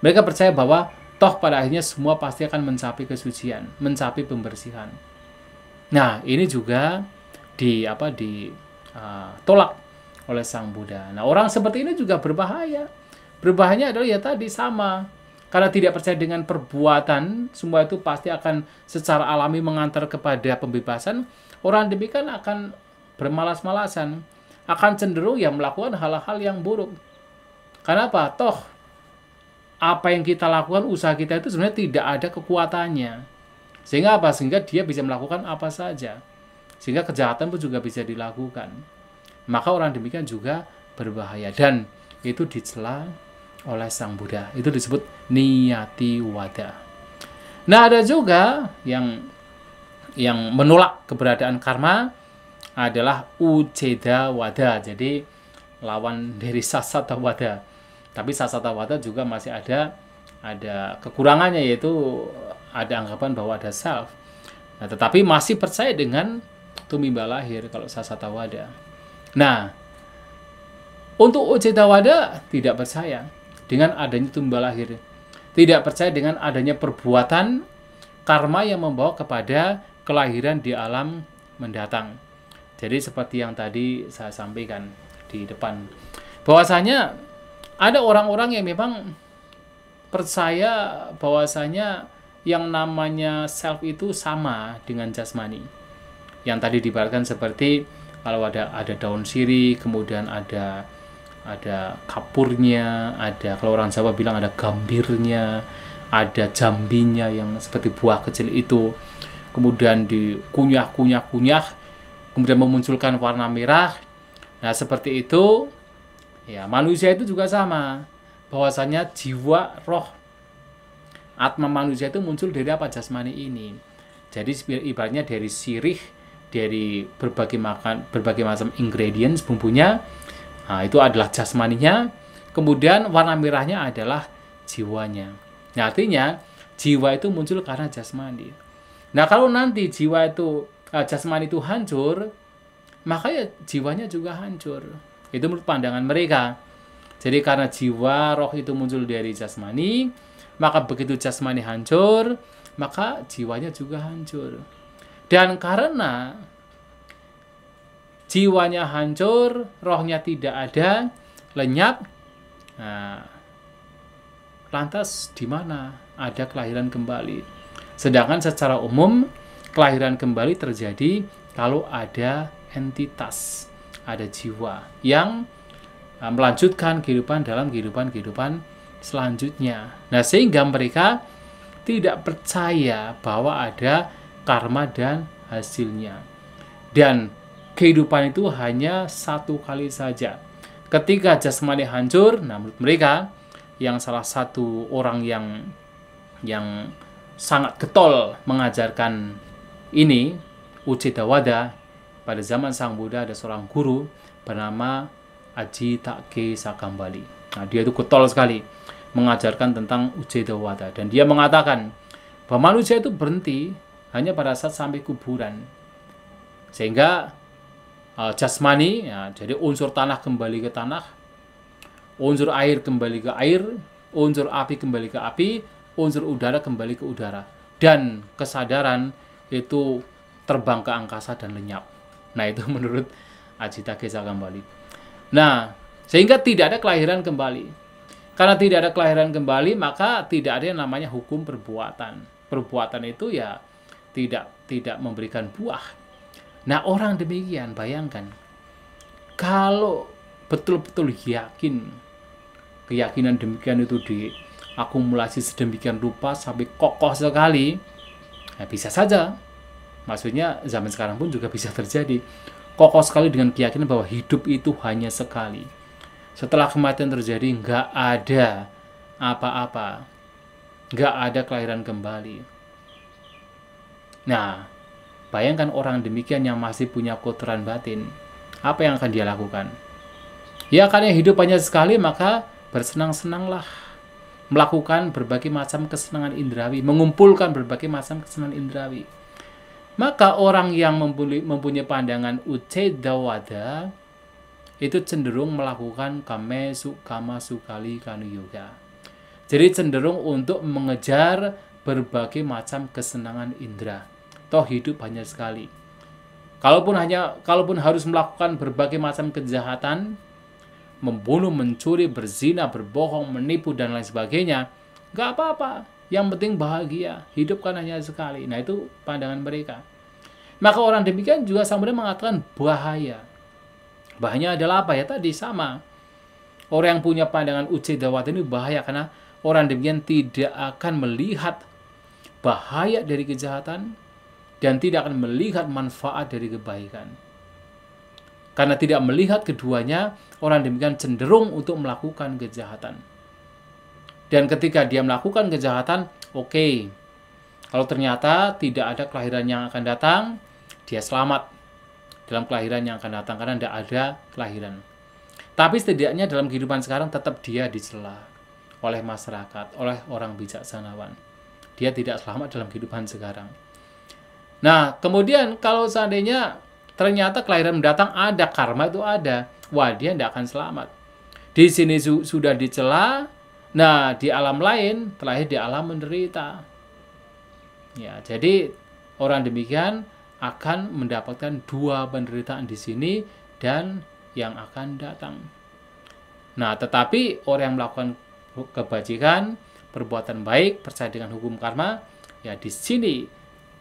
Mereka percaya bahwa toh pada akhirnya semua pasti akan mencapai kesucian, mencapai pembersihan. Nah, ini juga ditolak oleh Sang Buddha. Nah, orang seperti ini juga berbahaya. Berbahayanya adalah ya tadi sama. Karena tidak percaya dengan perbuatan, semua itu pasti akan secara alami mengantar kepada pembebasan. Orang demikian akan bermalas-malasan, akan cenderung ya melakukan hal-hal yang buruk. Karena apa? Toh, apa yang kita lakukan, usaha kita itu sebenarnya tidak ada kekuatannya. Sehingga apa? Sehingga dia bisa melakukan apa saja. Sehingga kejahatan pun juga bisa dilakukan. Maka orang demikian juga berbahaya. Dan itu dicela oleh Sang Buddha. Itu disebut niyati wada. Nah, ada juga yang menolak keberadaan karma adalah uceda wada. Jadi lawan dari sasata wada. Tapi sasata wada juga masih ada kekurangannya, yaitu ada anggapan bahwa ada self. Nah, tetapi masih percaya dengan tumimba lahir kalau sasata wada. Nah, untuk uceda wada tidak percaya dengan adanya tumimba lahir. Tidak percaya dengan adanya perbuatan karma yang membawa kepada kelahiran di alam mendatang. Jadi seperti yang tadi saya sampaikan di depan, bahwasanya ada orang-orang yang memang percaya bahwasanya yang namanya self itu sama dengan jasmani. Yang tadi diibaratkan seperti kalau ada daun sirih, kemudian ada kapurnya, ada, kalau orang Jawa bilang ada gambirnya, ada jambinya yang seperti buah kecil itu, kemudian dikunyah, kemudian memunculkan warna merah. Nah, seperti itu ya, manusia itu juga sama, bahwasanya jiwa, roh, atma manusia itu muncul dari apa? Jasmani ini. Jadi ibaratnya dari sirih, dari berbagai macam ingredients, bumbunya. Nah, itu adalah jasmaninya. Kemudian warna merahnya adalah jiwanya. Nah, artinya jiwa itu muncul karena jasmani. Nah, kalau nanti jiwa itu jasmani itu hancur, maka ya jiwanya juga hancur. Itu menurut pandangan mereka. Jadi karena jiwa, roh itu muncul dari jasmani, maka begitu jasmani hancur, maka jiwanya juga hancur. Dan karena jiwanya hancur, rohnya tidak ada, lenyap. Nah, lantas di mana ada kelahiran kembali? Sedangkan secara umum kelahiran kembali terjadi kalau ada entitas, ada jiwa yang melanjutkan kehidupan dalam kehidupan selanjutnya. Nah, sehingga mereka tidak percaya bahwa ada karma dan hasilnya. Dan kehidupan itu hanya satu kali saja. Ketika jasmani hancur, nah menurut mereka, yang salah satu orang yang sangat getol mengajarkan ini, Uceda Wada, pada zaman Sang Buddha ada seorang guru bernama Aji Take Sakambali. Nah, dia itu getol sekali mengajarkan tentang Uceda Wada, dan dia mengatakan bahwa manusia itu berhenti hanya pada saat sampai kuburan. Sehingga jasmani, ya, jadi unsur tanah kembali ke tanah, unsur air kembali ke air, unsur api kembali ke api, unsur udara kembali ke udara, dan kesadaran itu terbang ke angkasa dan lenyap. Nah, itu menurut Ajita Gesa kembali. Nah, sehingga tidak ada kelahiran kembali. Karena tidak ada kelahiran kembali, maka tidak ada yang namanya hukum perbuatan. Perbuatan itu ya tidak memberikan buah. Nah, orang demikian, bayangkan, kalau betul-betul yakin, keyakinan demikian itu diakumulasi sedemikian rupa sampai kokoh sekali, ya bisa saja. Maksudnya zaman sekarang pun juga bisa terjadi. Kokoh sekali dengan keyakinan bahwa hidup itu hanya sekali. Setelah kematian terjadi, nggak ada apa-apa. Nggak ada kelahiran kembali. Nah, bayangkan orang demikian yang masih punya kotoran batin, apa yang akan dia lakukan? Ya, karena hidup hanya sekali, maka bersenang-senanglah, melakukan berbagai macam kesenangan indrawi, mengumpulkan berbagai macam kesenangan indrawi. Maka orang yang mempunyai pandangan ucedawada itu cenderung melakukan kama sukali kanu yoga. Jadi cenderung untuk mengejar berbagai macam kesenangan indera. Toh hidup hanya sekali. Kalaupun harus melakukan berbagai macam kejahatan, membunuh, mencuri, berzina, berbohong, menipu, dan lain sebagainya, nggak apa-apa. Yang penting bahagia. Hidup kan hanya sekali. Nah, itu pandangan mereka. Maka orang demikian juga Sang Buddha mengatakan bahaya. Bahayanya adalah apa ya? Tadi sama. Orang yang punya pandangan ucedawata ini bahaya karena orang demikian tidak akan melihat bahaya dari kejahatan dan tidak akan melihat manfaat dari kebaikan. Karena tidak melihat keduanya, orang demikian cenderung untuk melakukan kejahatan. Dan ketika dia melakukan kejahatan, oke. Kalau ternyata tidak ada kelahiran yang akan datang, dia selamat dalam kelahiran yang akan datang karena tidak ada kelahiran. Tapi setidaknya dalam kehidupan sekarang tetap dia dicela oleh masyarakat, oleh orang bijaksanawan. Dia tidak selamat dalam kehidupan sekarang. Nah, kemudian kalau seandainya ternyata kelahiran mendatang ada, karma itu ada, wah dia tidak akan selamat. Di sini sudah dicela, nah di alam lain terlahir di alam menderita. Ya, jadi orang demikian akan mendapatkan dua penderitaan di sini dan yang akan datang. Nah, tetapi orang yang melakukan kebajikan, perbuatan baik, percaya dengan hukum karma, ya di sini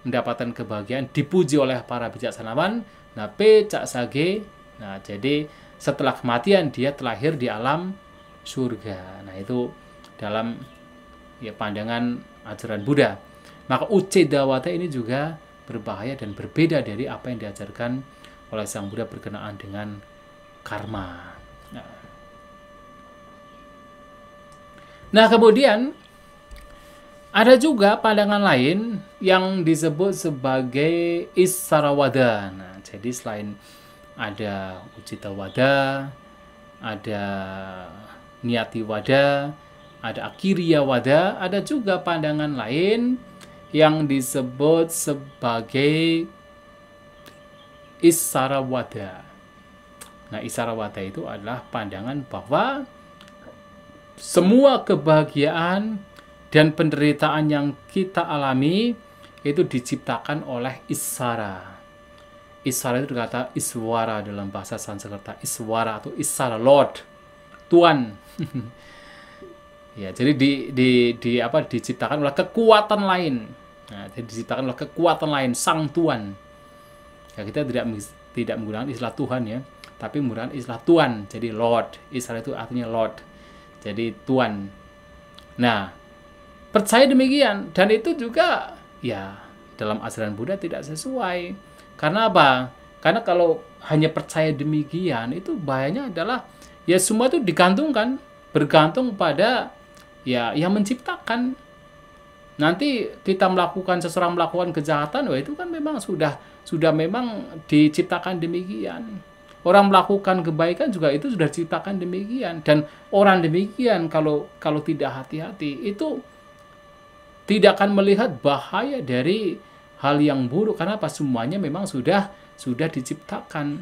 mendapatkan kebahagiaan, dipuji oleh para bijaksanawan. Nah, pecak sage. Nah, jadi setelah kematian dia terlahir di alam surga. Nah, itu dalam ya pandangan ajaran Buddha. Maka ucedawata ini juga berbahaya dan berbeda dari apa yang diajarkan oleh Sang Buddha berkenaan dengan karma. Nah, kemudian ada juga pandangan lain yang disebut sebagai isarawada. Nah, jadi selain ada ucitawada, ada niyatiwada, ada akiriyawada, ada juga pandangan lain yang disebut sebagai isarawada. Nah, isarawada itu adalah pandangan bahwa semua kebahagiaan dan penderitaan yang kita alami itu diciptakan oleh Isara. Isara itu berkata Iswara dalam bahasa Sanskerta. Iswara atau Isara, Lord, Tuhan. Ya, jadi diciptakan oleh kekuatan lain. Nah, jadi diciptakan oleh kekuatan lain, Sang Tuhan. Ya, kita tidak menggunakan istilah Tuhan ya, tapi menggunakan istilah Tuhan. Jadi Lord, Isara itu artinya Lord. Jadi Tuhan. Nah, percaya demikian, dan itu juga ya dalam ajaran Buddha tidak sesuai. Karena apa? Karena kalau hanya percaya demikian, itu bahayanya adalah ya semua itu bergantung pada ya yang menciptakan. Nanti kita seseorang melakukan kejahatan, wah itu kan memang sudah memang diciptakan demikian. Orang melakukan kebaikan juga itu sudah diciptakan demikian, dan orang demikian kalau tidak hati-hati itu tidak akan melihat bahaya dari hal yang buruk karena apa? Semuanya memang sudah diciptakan.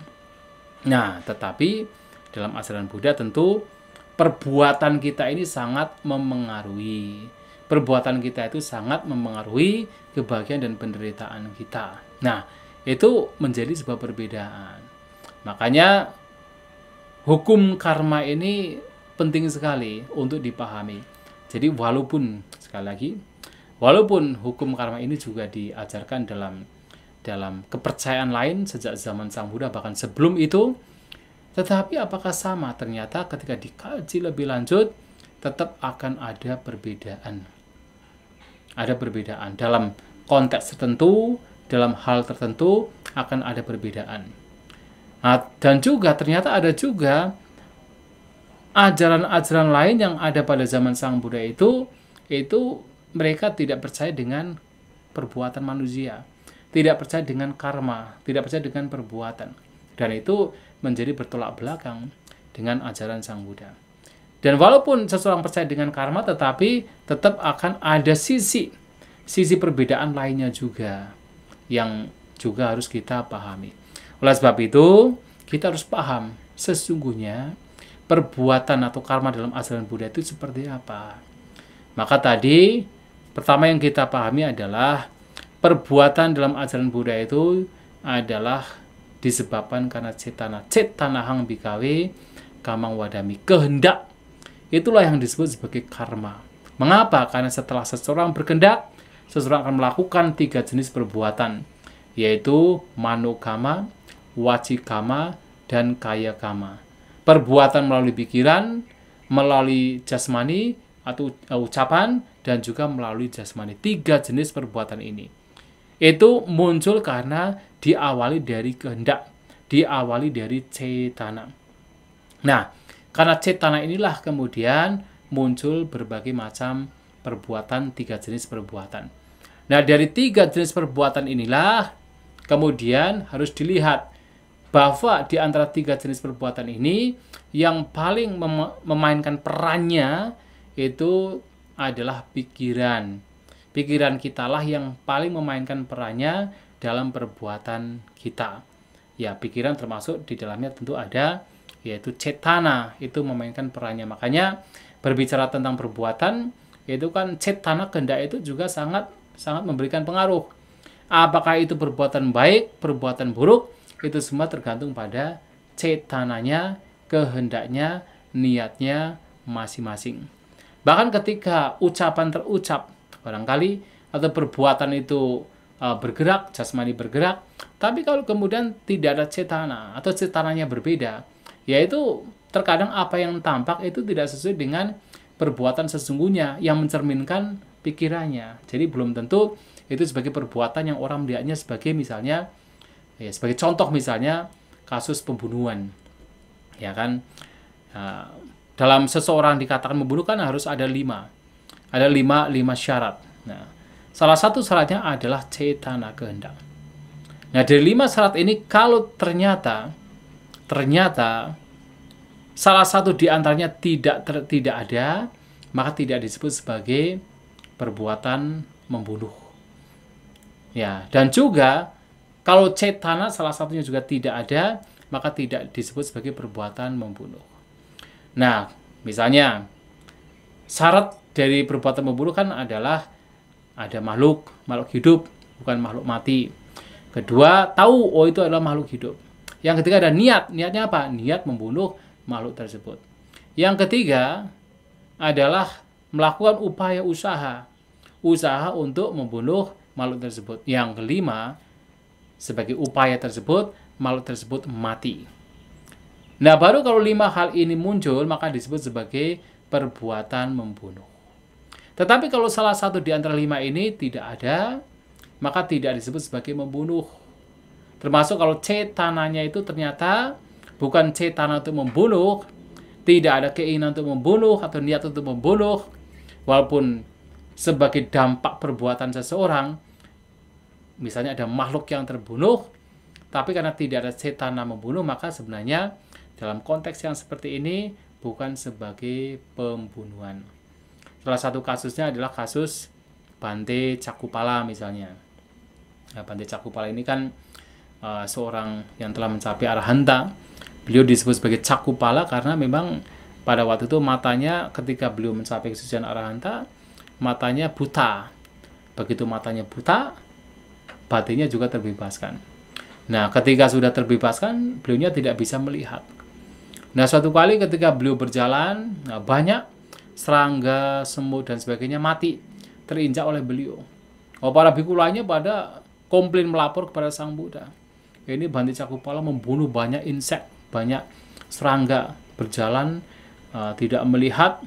Nah, tetapi dalam ajaran Buddha tentu perbuatan kita ini sangat memengaruhi. Perbuatan kita itu sangat memengaruhi kebahagiaan dan penderitaan kita. Nah, itu menjadi sebuah perbedaan. Makanya hukum karma ini penting sekali untuk dipahami. Jadi walaupun hukum karma ini juga diajarkan dalam kepercayaan lain sejak zaman Sang Buddha bahkan sebelum itu, tetapi apakah sama? Ternyata ketika dikaji lebih lanjut tetap akan ada perbedaan. Ada perbedaan dalam konteks tertentu, dalam hal tertentu akan ada perbedaan. Nah, dan juga ternyata ada juga ajaran-ajaran lain yang ada pada zaman Sang Buddha itu mereka tidak percaya dengan perbuatan manusia, tidak percaya dengan karma, tidak percaya dengan perbuatan. Dan itu menjadi bertolak belakang dengan ajaran Sang Buddha. Dan walaupun seseorang percaya dengan karma, tetapi tetap akan ada sisi perbedaan lainnya juga yang juga harus kita pahami. Oleh sebab itu, kita harus paham sesungguhnya perbuatan atau karma dalam ajaran Buddha itu seperti apa. Maka tadi, pertama yang kita pahami adalah perbuatan dalam ajaran Buddha itu adalah disebabkan karena cetanahang bikawe kamang wadami, kehendak. Itulah yang disebut sebagai karma. Mengapa? Karena setelah seseorang berkehendak, seseorang akan melakukan 3 jenis perbuatan, yaitu manokama, wacikama, dan kayakama. Perbuatan melalui pikiran, melalui jasmani atau ucapan, dan juga melalui jasmani. 3 jenis perbuatan ini. Itu muncul karena diawali dari kehendak, diawali dari cetana. Nah, karena cetana inilah kemudian muncul berbagai macam perbuatan, 3 jenis perbuatan. Nah, dari 3 jenis perbuatan inilah kemudian harus dilihat bahwa di antara 3 jenis perbuatan ini yang paling memainkan perannya itu adalah pikiran. Pikiran kitalah yang paling memainkan perannya dalam perbuatan kita. Ya, pikiran termasuk di dalamnya tentu ada yaitu cetana, itu memainkan perannya. Makanya berbicara tentang perbuatan, itu kan cetana, kehendak itu juga sangat memberikan pengaruh. Apakah itu perbuatan baik, perbuatan buruk, itu semua tergantung pada cetananya, kehendaknya, niatnya masing-masing. Bahkan ketika ucapan terucap, barangkali, atau perbuatan itu bergerak, jasmani bergerak, tapi kalau kemudian tidak ada cetana, atau cetananya berbeda, yaitu terkadang apa yang tampak itu tidak sesuai dengan perbuatan sesungguhnya yang mencerminkan pikirannya. Jadi belum tentu itu sebagai perbuatan yang orang melihatnya sebagai misalnya, ya, sebagai contoh misalnya kasus pembunuhan. Ya kan, dalam seseorang dikatakan membunuh kan harus ada 5 syarat. Nah, salah satu syaratnya adalah cetana, kehendak. Nah, dari 5 syarat ini kalau ternyata salah satu di antaranya tidak ada, maka tidak disebut sebagai perbuatan membunuh. Ya, dan juga kalau cetana salah satunya juga tidak ada, maka tidak disebut sebagai perbuatan membunuh. Nah, misalnya syarat dari perbuatan membunuh kan adalah ada makhluk hidup, bukan makhluk mati. Kedua, tahu itu adalah makhluk hidup. Yang ketiga ada niat. Niatnya apa? Niat membunuh makhluk tersebut. Yang ketiga adalah melakukan upaya usaha untuk membunuh makhluk tersebut. Yang kelima, sebagai upaya tersebut, makhluk tersebut mati. Nah, baru kalau 5 hal ini muncul, maka disebut sebagai perbuatan membunuh. Tetapi kalau salah satu di antara 5 ini tidak ada, maka tidak disebut sebagai membunuh. Termasuk kalau cetananya itu ternyata bukan cetana untuk membunuh, tidak ada keinginan untuk membunuh atau niat untuk membunuh, walaupun sebagai dampak perbuatan seseorang, misalnya ada makhluk yang terbunuh, tapi karena tidak ada cetana membunuh, maka sebenarnya dalam konteks yang seperti ini bukan sebagai pembunuhan. Salah satu kasusnya adalah kasus Bante Cakupala misalnya. Nah, Bante Cakupala ini kan seorang yang telah mencapai arahanta. Beliau disebut sebagai Cakupala karena memang pada waktu itu matanya ketika beliau mencapai kesucian arahanta, matanya buta. Begitu matanya buta, batinnya juga terbebaskan. Nah, ketika sudah terbebaskan, beliaunya tidak bisa melihat. Nah, suatu kali ketika beliau berjalan, banyak serangga, semut, dan sebagainya mati, terinjak oleh beliau. Para bhikkhu lainnya pada komplain melapor kepada Sang Buddha. Ini Bante Cakupala membunuh banyak insek, banyak serangga, berjalan tidak melihat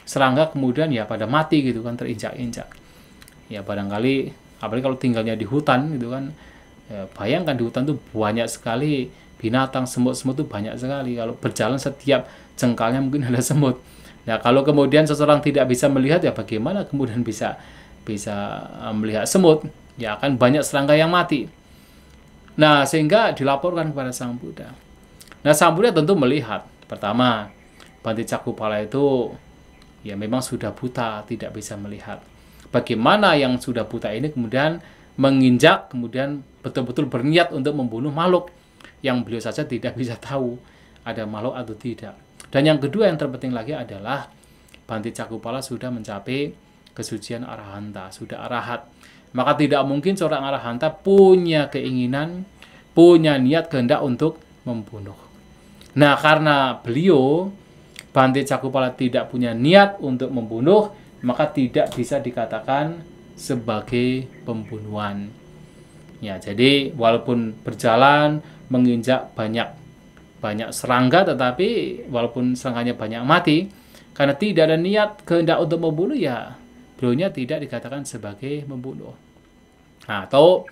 serangga, kemudian ya pada mati gitu kan, terinjak-injak. Ya barangkali apalagi kalau tinggalnya di hutan gitu kan, ya, bayangkan di hutan tuh banyak sekali binatang, semut-semut tuh banyak sekali. Kalau berjalan setiap jengkalnya mungkin ada semut. Nah, kalau kemudian seseorang tidak bisa melihat, ya bagaimana kemudian bisa melihat semut? Ya akan banyak serangga yang mati. Nah, sehingga dilaporkan kepada Sang Buddha. Nah, Sang Buddha tentu melihat, pertama, Bhante Cakupala itu ya memang sudah buta, tidak bisa melihat. Bagaimana yang sudah buta ini kemudian menginjak, kemudian betul-betul berniat untuk membunuh makhluk yang beliau saja tidak bisa tahu ada makhluk atau tidak. Dan yang kedua yang terpenting lagi adalah Bhante Cakupala sudah mencapai kesucian arahanta, sudah arahat. Maka tidak mungkin seorang arahanta punya keinginan, punya niat kehendak untuk membunuh. Nah, karena beliau Bhante Cakupala tidak punya niat untuk membunuh, maka tidak bisa dikatakan sebagai pembunuhan. Ya, jadi walaupun berjalan menginjak banyak serangga, tetapi walaupun serangannya banyak mati, karena tidak ada niat kehendak untuk membunuh, ya beliaunya tidak dikatakan sebagai membunuh. Nah, atau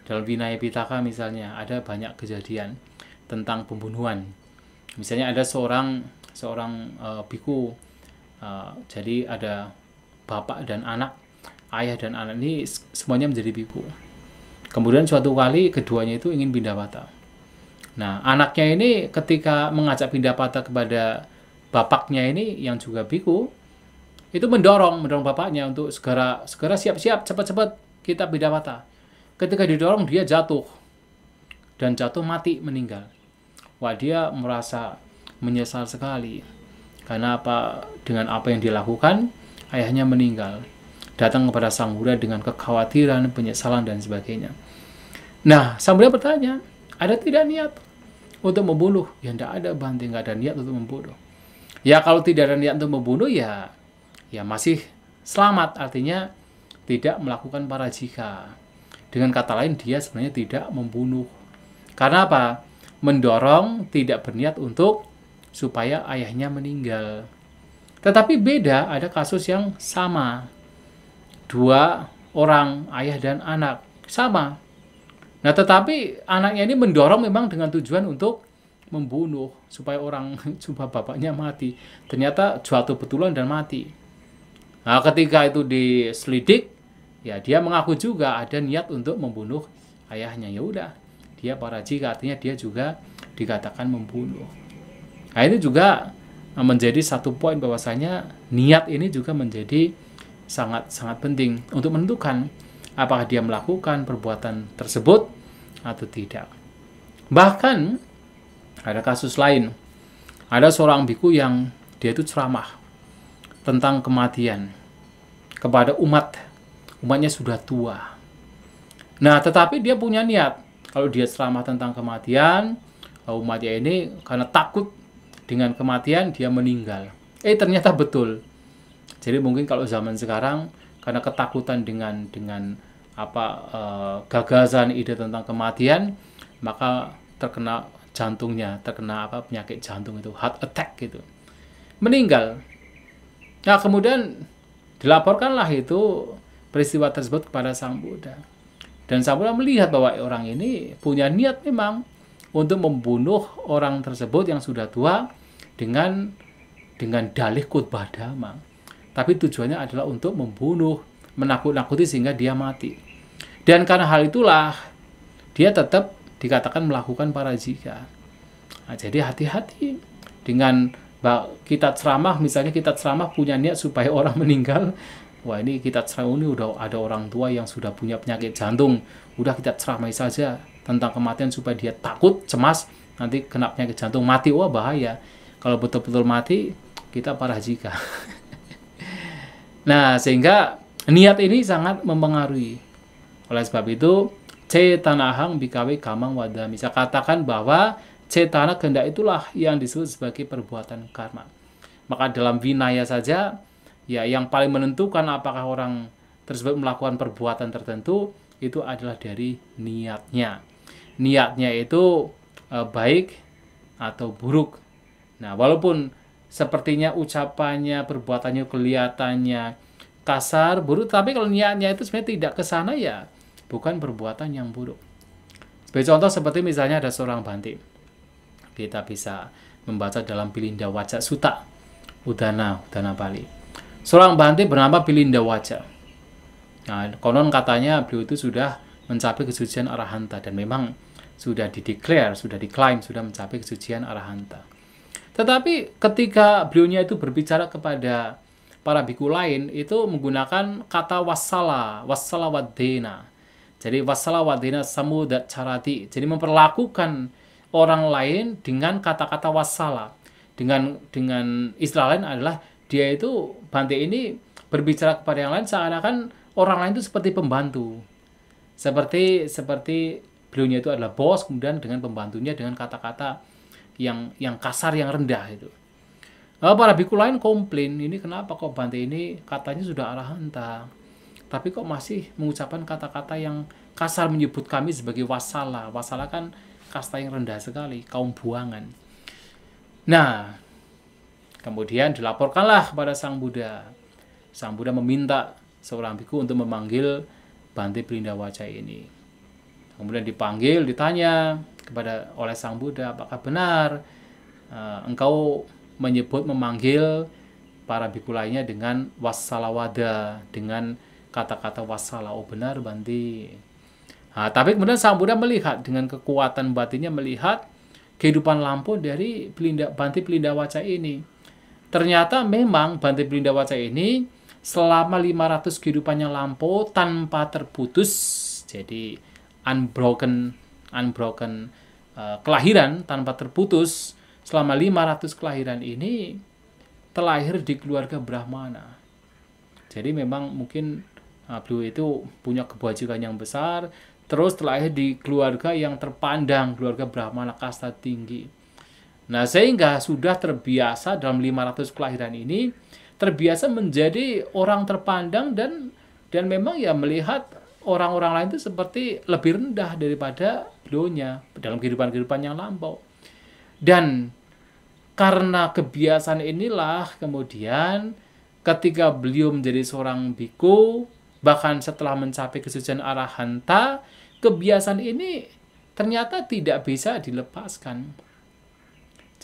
dalam Vinaya Pitaka misalnya ada banyak kejadian tentang pembunuhan. Misalnya ada seorang biku, jadi ada bapak dan anak, ayah dan anak ini semuanya menjadi biku. Kemudian suatu kali keduanya itu ingin pindah patah. Nah, anaknya ini ketika mengajak pindah patah kepada bapaknya ini yang juga biku, itu mendorong bapaknya untuk segera siap-siap, cepat-cepat kita pindah patah. Ketika didorong, dia jatuh dan jatuh mati, meninggal. Wah, dia merasa menyesal sekali karena dengan apa yang dilakukan, ayahnya meninggal. Datang kepada Sang Buddha dengan kekhawatiran, penyesalan dan sebagainya. Nah, Sang Buddha bertanya, ada tidak niat untuk membunuh? Ya, tidak ada, Bhante, nggak ada niat untuk membunuh. Ya, kalau tidak ada niat untuk membunuh, ya masih selamat, artinya tidak melakukan parajika. Dengan kata lain, dia sebenarnya tidak membunuh. Karena apa? Mendorong, tidak berniat untuk supaya ayahnya meninggal. Tetapi beda, ada kasus yang sama. Dua orang, ayah dan anak, sama. Nah, tetapi anaknya ini mendorong memang dengan tujuan untuk membunuh, supaya bapaknya mati. Ternyata jatuh betulan dan mati. Nah, ketika itu diselidik, ya dia mengaku juga ada niat untuk membunuh ayahnya. Ya udah, dia parajika, artinya dia juga dikatakan membunuh. Nah, ini juga menjadi satu poin bahwasanya niat ini juga menjadi sangat penting untuk menentukan apakah dia melakukan perbuatan tersebut atau tidak. Bahkan ada kasus lain. Ada seorang biku yang dia itu ceramah tentang kematian kepada umatnya sudah tua. Nah, tetapi dia punya niat kalau dia ceramah tentang kematian, umatnya ini karena takut dengan kematian dia meninggal. Ternyata betul. Jadi mungkin kalau zaman sekarang karena ketakutan dengan gagasan ide tentang kematian, maka terkena jantungnya, terkena penyakit jantung itu, heart attack gitu, meninggal. Nah, kemudian dilaporkanlah itu peristiwa tersebut kepada Sang Buddha. Dan Sang Buddha melihat bahwa orang ini punya niat memang untuk membunuh orang tersebut yang sudah tua dengan dalih khutbah dhamma. Tapi tujuannya adalah untuk membunuh, menakut-nakuti sehingga dia mati. Dan karena hal itulah dia tetap dikatakan melakukan parajika. Nah, jadi hati-hati dengan kita ceramah, misalnya kita ceramah punya niat supaya orang meninggal. Wah, ini kita ceramah ini udah ada orang tua yang sudah punya penyakit jantung, udah kita ceramai saja tentang kematian supaya dia takut, cemas, nanti kena penyakit jantung, mati. Wah, bahaya. Kalau betul-betul mati, kita parajika. Nah, sehingga niat ini sangat mempengaruhi. Oleh sebab itu, cetanahang bikawe kamang wadami. Saya katakan bahwa cetana kehendak itulah yang disebut sebagai perbuatan karma. Maka dalam Vinaya saja, ya yang paling menentukan apakah orang tersebut melakukan perbuatan tertentu, itu adalah dari niatnya. Niatnya itu baik atau buruk. Nah, walaupun sepertinya ucapannya, perbuatannya, kelihatannya kasar, buruk, tapi kalau niatnya itu sebenarnya tidak ke sana, ya bukan perbuatan yang buruk. Sebagai contoh seperti misalnya ada seorang Bhante. Kita bisa membaca dalam Pilinda Waca Sutta, Udana Bali. Seorang Bhante bernama Pilinda Waca. Nah, konon katanya beliau itu sudah mencapai kesucian arahanta, dan memang sudah dideklar, sudah diklaim, sudah mencapai kesucian arahanta. Tetapi ketika beliaunya itu berbicara kepada para biku lain, itu menggunakan kata wassala, wassala waddena. Jadi wassala waddena samudat carati. Jadi memperlakukan orang lain dengan kata-kata wassala. Dengan istilah lain adalah dia itu, Bante ini berbicara kepada yang lain seakan-akan orang lain itu seperti pembantu. Seperti beliaunya itu adalah bos, kemudian dengan pembantunya dengan kata-kata yang kasar, yang rendah itu. Para biku lain komplain, ini kenapa kok Bante ini katanya sudah arahanta, tapi kok masih mengucapkan kata-kata yang kasar, menyebut kami sebagai wasala. Wasala kan kasta yang rendah sekali, kaum buangan. Nah, kemudian dilaporkanlah kepada Sang Buddha. Sang Buddha meminta seorang biku untuk memanggil Bante Belindawaca ini. Kemudian dipanggil, ditanya oleh Sang Buddha, apakah benar engkau memanggil para biku lainnya dengan wassalawada, dengan kata-kata wassala? Oh benar Bante. Nah, tapi kemudian Sang Buddha melihat dengan kekuatan batinnya, melihat kehidupan lampau dari Bante Belindawaca ini. Ternyata memang Bante Belindawaca ini selama 500 kehidupan yang lampau tanpa terputus, jadi unbroken kelahiran tanpa terputus, selama 500 kelahiran ini terlahir di keluarga Brahmana. Jadi memang mungkin beliau itu punya kebajikan yang besar, terus terlahir di keluarga yang terpandang, keluarga Brahmana kasta tinggi. Nah, sehingga sudah terbiasa dalam 500 kelahiran ini, terbiasa menjadi orang terpandang dan memang ya melihat orang-orang lain itu seperti lebih rendah daripada beliaunya dalam kehidupan yang lampau. Dan karena kebiasaan inilah kemudian ketika beliau menjadi seorang biku, bahkan setelah mencapai kesucian arahanta, kebiasaan ini ternyata tidak bisa dilepaskan.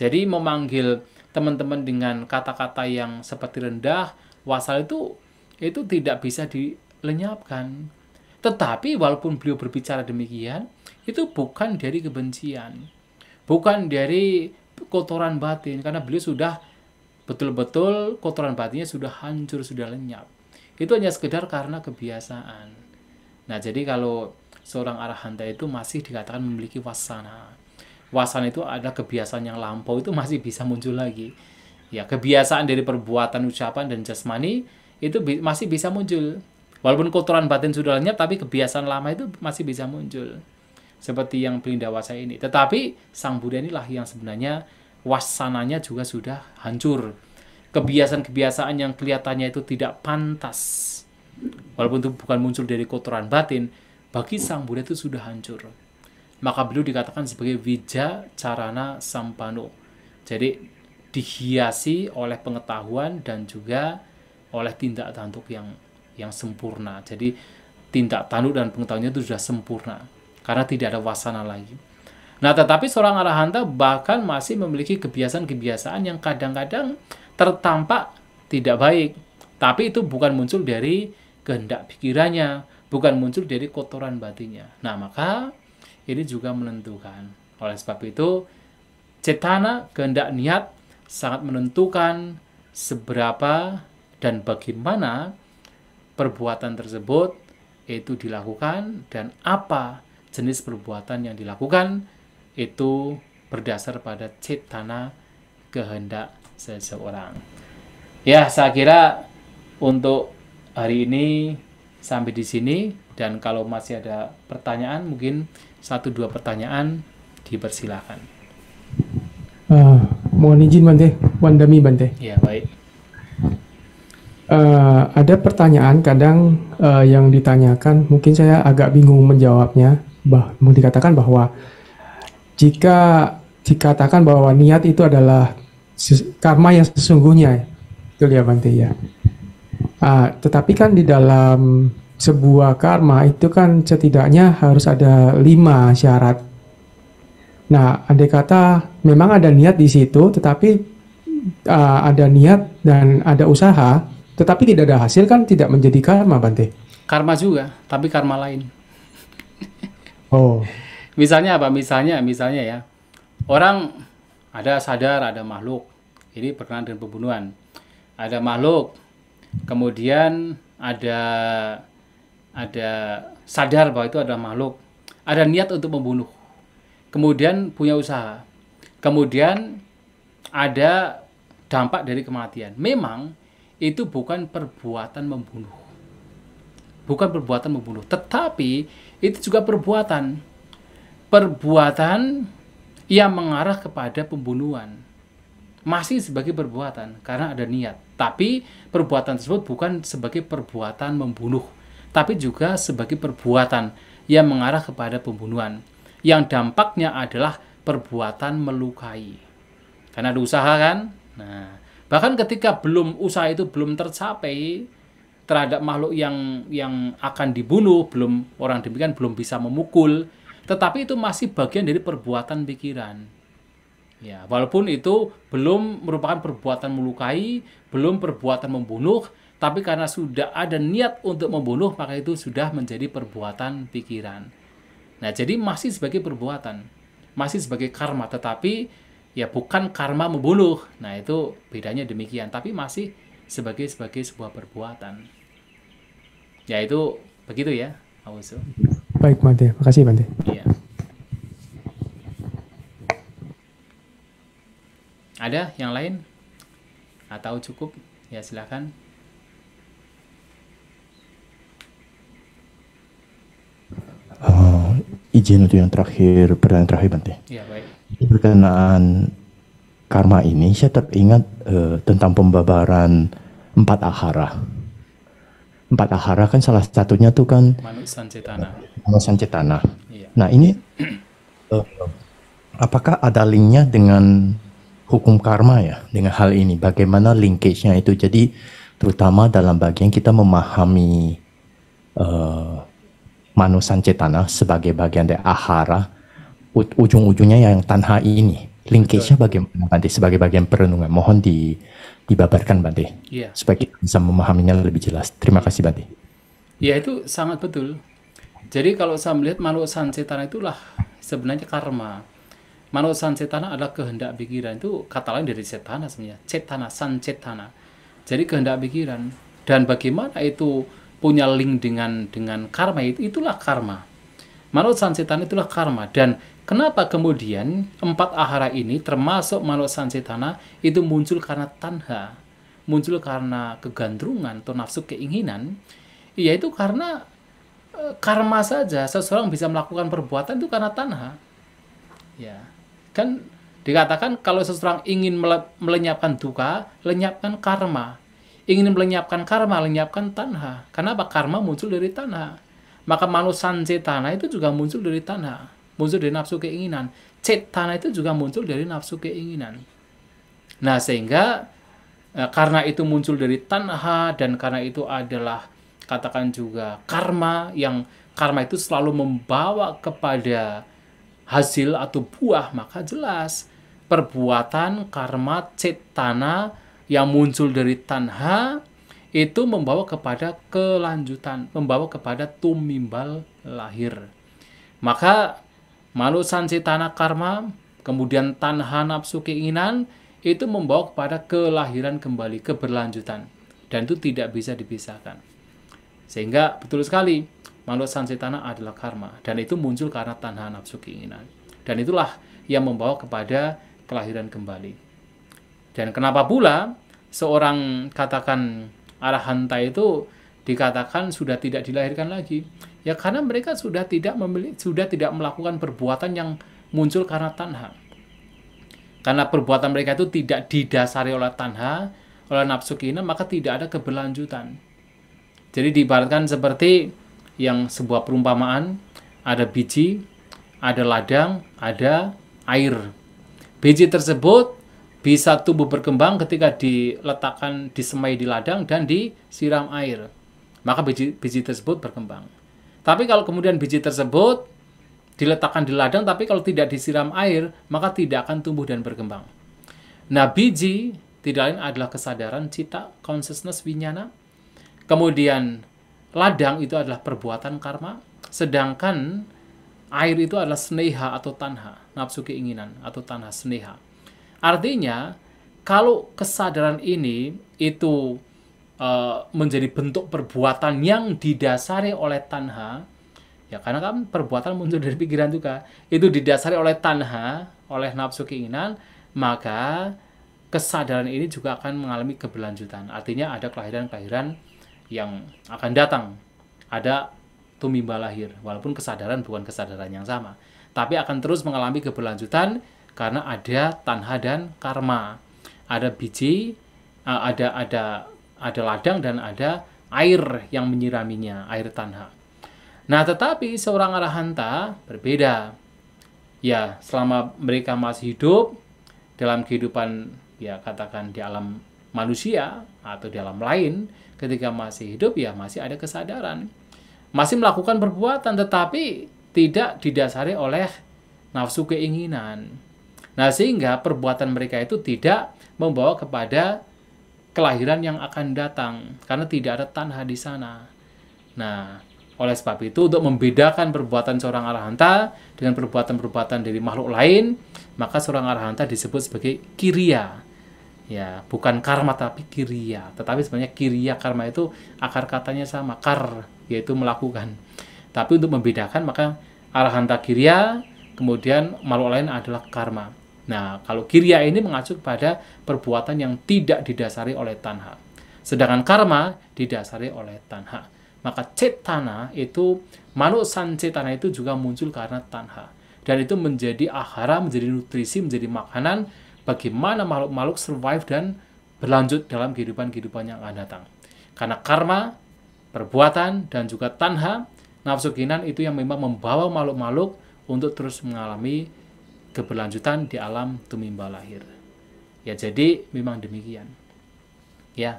Jadi memanggil teman-teman dengan kata-kata yang seperti rendah, wasal itu tidak bisa dilenyapkan. Tetapi walaupun beliau berbicara demikian, itu bukan dari kebencian, bukan dari kotoran batin, karena beliau sudah betul-betul kotoran batinnya sudah hancur, sudah lenyap. Itu hanya sekedar karena kebiasaan. Nah, jadi kalau seorang arahanta itu masih dikatakan memiliki wasana. Wasana itu adalah kebiasaan yang lampau, itu masih bisa muncul lagi. Ya, kebiasaan dari perbuatan, ucapan, dan jasmani itu masih bisa muncul. Walaupun kotoran batin sudah lenyap, tapi kebiasaan lama itu masih bisa muncul. Seperti yang Belindawaca ini. Tetapi Sang Buddha inilah yang sebenarnya wasananya juga sudah hancur. Kebiasaan-kebiasaan yang kelihatannya itu tidak pantas, walaupun itu bukan muncul dari kotoran batin, bagi Sang Buddha itu sudah hancur. Maka beliau dikatakan sebagai Wija Carana Sampano. Jadi dihiasi oleh pengetahuan dan juga oleh tindak tanduk yang sempurna. Jadi tindak tanduk dan pengetahuannya itu sudah sempurna karena tidak ada wasana lagi. Nah, tetapi seorang arahanta bahkan masih memiliki kebiasaan-kebiasaan yang kadang-kadang tertampak tidak baik, tapi itu bukan muncul dari kehendak pikirannya, bukan muncul dari kotoran batinnya. Nah, maka ini juga menentukan. Oleh sebab itu, cetana, kehendak niat sangat menentukan seberapa dan bagaimana perbuatan tersebut itu dilakukan, dan apa jenis perbuatan yang dilakukan itu berdasar pada cetana, kehendak seseorang. Ya, saya kira untuk hari ini sampai di sini, dan kalau masih ada pertanyaan, mungkin 1-2 pertanyaan dipersilakan. Mohon izin Bante, Wandami Bante. Ya, baik. Ada pertanyaan kadang yang ditanyakan, mungkin saya agak bingung menjawabnya. Mau dikatakan bahwa jika dikatakan bahwa niat itu adalah karma yang sesungguhnya, betul ya Bante ya. Tetapi kan di dalam sebuah karma itu kan setidaknya harus ada 5 syarat. Nah, andai kata memang ada niat di situ, tetapi ada niat dan ada usaha, tetapi tidak ada hasil, kan tidak menjadi karma, Bante. Karma juga, tapi karma lain. Oh. Misalnya apa? Misalnya ya, orang ada sadar ada makhluk, ini berkenaan dengan pembunuhan. Ada makhluk, kemudian ada sadar bahwa itu adalah makhluk, ada niat untuk membunuh, kemudian punya usaha, kemudian ada dampak dari kematian. Memang itu bukan perbuatan membunuh, tetapi itu juga perbuatan yang mengarah kepada pembunuhan. Masih sebagai perbuatan karena ada niat, tapi perbuatan tersebut bukan sebagai perbuatan membunuh, tapi juga sebagai perbuatan yang mengarah kepada pembunuhan, yang dampaknya adalah perbuatan melukai. Karena ada usaha kan? Nah, bahkan ketika usaha itu belum tercapai terhadap makhluk yang akan dibunuh, orang demikian belum bisa memukul, tetapi itu masih bagian dari perbuatan pikiran. Ya, walaupun itu belum merupakan perbuatan melukai, belum perbuatan membunuh, tapi karena sudah ada niat untuk membunuh, maka itu sudah menjadi perbuatan pikiran. Nah, jadi masih sebagai perbuatan, masih sebagai karma, tetapi ya bukan karma membunuh. Nah, itu bedanya demikian, tapi masih sebagai sebuah perbuatan. Ya, itu begitu ya, Auso. Baik, Bante. Makasih, Bante. Iya. Ada yang lain? Atau cukup? Ya, silakan. Izin untuk yang terakhir, pertanyaan terakhir, Bante. Ya, baik. Berkenaan karma ini, saya teringat tentang pembabaran 4 ahara. 4 ahara kan salah satunya tuh kan Manusan Cetana. Manusan Cetana. Iya. Nah ini apakah ada linknya dengan hukum karma ya, dengan hal ini? Bagaimana linkage-nya itu? Jadi terutama dalam bagian kita memahami Manusan Cetana sebagai bagian dari ahara, ujung-ujungnya yang tanha ini. Linkage-nya bagaimana, Bante, sebagai bagian perenungan? Mohon dibabarkan, Bante, Iya. supaya kita bisa memahaminya lebih jelas. Terima kasih, Bante. Ya, itu sangat betul. Jadi kalau saya melihat Manusan Cetana itulah sebenarnya karma. Manusan Cetana adalah kehendak pikiran. Itu kata lain dari Cetana sebenarnya. Cetana, Sancetana. Jadi kehendak pikiran. Dan bagaimana itu punya link dengan karma, itulah karma. Manusan Cetana itulah karma. Dan kenapa kemudian 4 ahara ini termasuk Manusan Cetana itu muncul karena tanha, muncul karena kegandrungan atau nafsu keinginan, yaitu karena karma saja. Seseorang bisa melakukan perbuatan itu karena tanha. Ya, kan dikatakan kalau seseorang ingin melenyapkan duka, lenyapkan karma. Ingin melenyapkan karma, lenyapkan tanha. Kenapa? Karma muncul dari tanha. Maka Manusan Cetana itu juga muncul dari tanha, muncul dari nafsu keinginan. Cetana itu juga muncul dari nafsu keinginan. Nah, sehingga karena itu muncul dari tanha, dan karena itu adalah katakan juga karma, yang karma itu selalu membawa kepada hasil atau buah, maka jelas perbuatan karma cetana yang muncul dari tanha itu membawa kepada kelanjutan, membawa kepada tumimbal lahir. Maka Manusan Cetana karma, kemudian tanha nafsu keinginan, itu membawa kepada kelahiran kembali, keberlanjutan. Dan itu tidak bisa dipisahkan. Sehingga betul sekali, Manusan Cetana adalah karma. Dan itu muncul karena tanha nafsu keinginan. Dan itulah yang membawa kepada kelahiran kembali. Dan kenapa pula seorang katakan arahanta itu dikatakan sudah tidak dilahirkan lagi? Ya karena mereka sudah tidak melakukan perbuatan yang muncul karena tanha. Karena perbuatan mereka itu tidak didasari oleh tanha, oleh nafsu keinginan, maka tidak ada keberlanjutan. Jadi diibaratkan seperti yang sebuah perumpamaan, ada biji, ada ladang, ada air. Biji tersebut bisa tumbuh berkembang ketika diletakkan, disemai di ladang dan disiram air. Maka biji tersebut berkembang. Tapi kalau kemudian biji tersebut diletakkan di ladang, tapi kalau tidak disiram air, maka tidak akan tumbuh dan berkembang. Nah, biji tidak lain adalah kesadaran, cita, consciousness, winyana. Kemudian ladang itu adalah perbuatan karma. Sedangkan air itu adalah sneha atau tanha, nafsu keinginan atau tanha sneha. Artinya, kalau kesadaran ini itu menjadi bentuk perbuatan yang didasari oleh tanha, ya karena kan perbuatan muncul dari pikiran juga, itu didasari oleh tanha, oleh nafsu keinginan, maka kesadaran ini juga akan mengalami keberlanjutan. Artinya ada kelahiran-kelahiran yang akan datang, ada tumimba lahir, walaupun kesadaran bukan kesadaran yang sama, tapi akan terus mengalami keberlanjutan karena ada tanha dan karma, ada biji, ada ladang dan ada air yang menyiraminya, air tanha. Nah, tetapi seorang arahanta berbeda. Ya, selama mereka masih hidup dalam kehidupan, ya katakan di alam manusia atau di alam lain, ketika masih hidup ya masih ada kesadaran. Masih melakukan perbuatan tetapi tidak didasari oleh nafsu keinginan. Nah, sehingga perbuatan mereka itu tidak membawa kepada kelahiran yang akan datang karena tidak ada tanha di sana. Nah, oleh sebab itu untuk membedakan perbuatan seorang arahanta dengan perbuatan-perbuatan dari makhluk lain, maka seorang arahanta disebut sebagai kiriya. Ya, bukan karma tapi kiriya. Tetapi sebenarnya kiriya karma itu akar katanya sama, kar, yaitu melakukan. Tapi untuk membedakan maka arahanta kiriya, kemudian makhluk lain adalah karma. Nah, kalau kiriya ini mengacu pada perbuatan yang tidak didasari oleh tanha. Sedangkan karma didasari oleh tanha. Maka cetana itu, manusan cetana itu juga muncul karena tanha. Dan itu menjadi ahara, menjadi nutrisi, menjadi makanan bagaimana makhluk-makhluk survive dan berlanjut dalam kehidupan-kehidupan yang akan datang. Karena karma, perbuatan, dan juga tanha, nafsu keinginan itu yang memang membawa makhluk-makhluk untuk terus mengalami keberlanjutan di alam tumimba lahir. Ya, jadi memang demikian. Ya.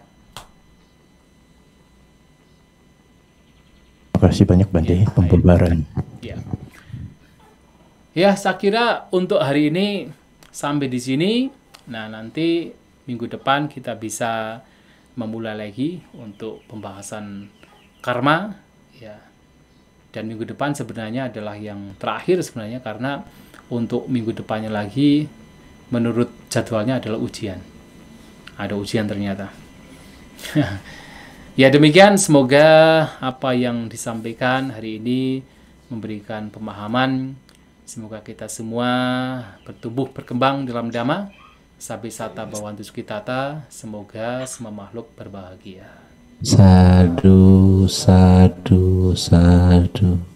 Terima kasih banyak Bante, pembebaran. Ya. Ya, saya kira untuk hari ini sampai di sini. Nah, nanti minggu depan kita bisa memulai lagi untuk pembahasan karma, ya. Dan minggu depan sebenarnya adalah yang terakhir sebenarnya, karena untuk minggu depannya lagi menurut jadwalnya adalah ujian. Ada ujian ternyata. Ya, demikian, semoga apa yang disampaikan hari ini memberikan pemahaman. Semoga kita semua bertumbuh berkembang dalam Dhamma. Sabisata Bhavantu Sukhitata. Semoga semua makhluk berbahagia. Sadhu, sadhu, sadhu.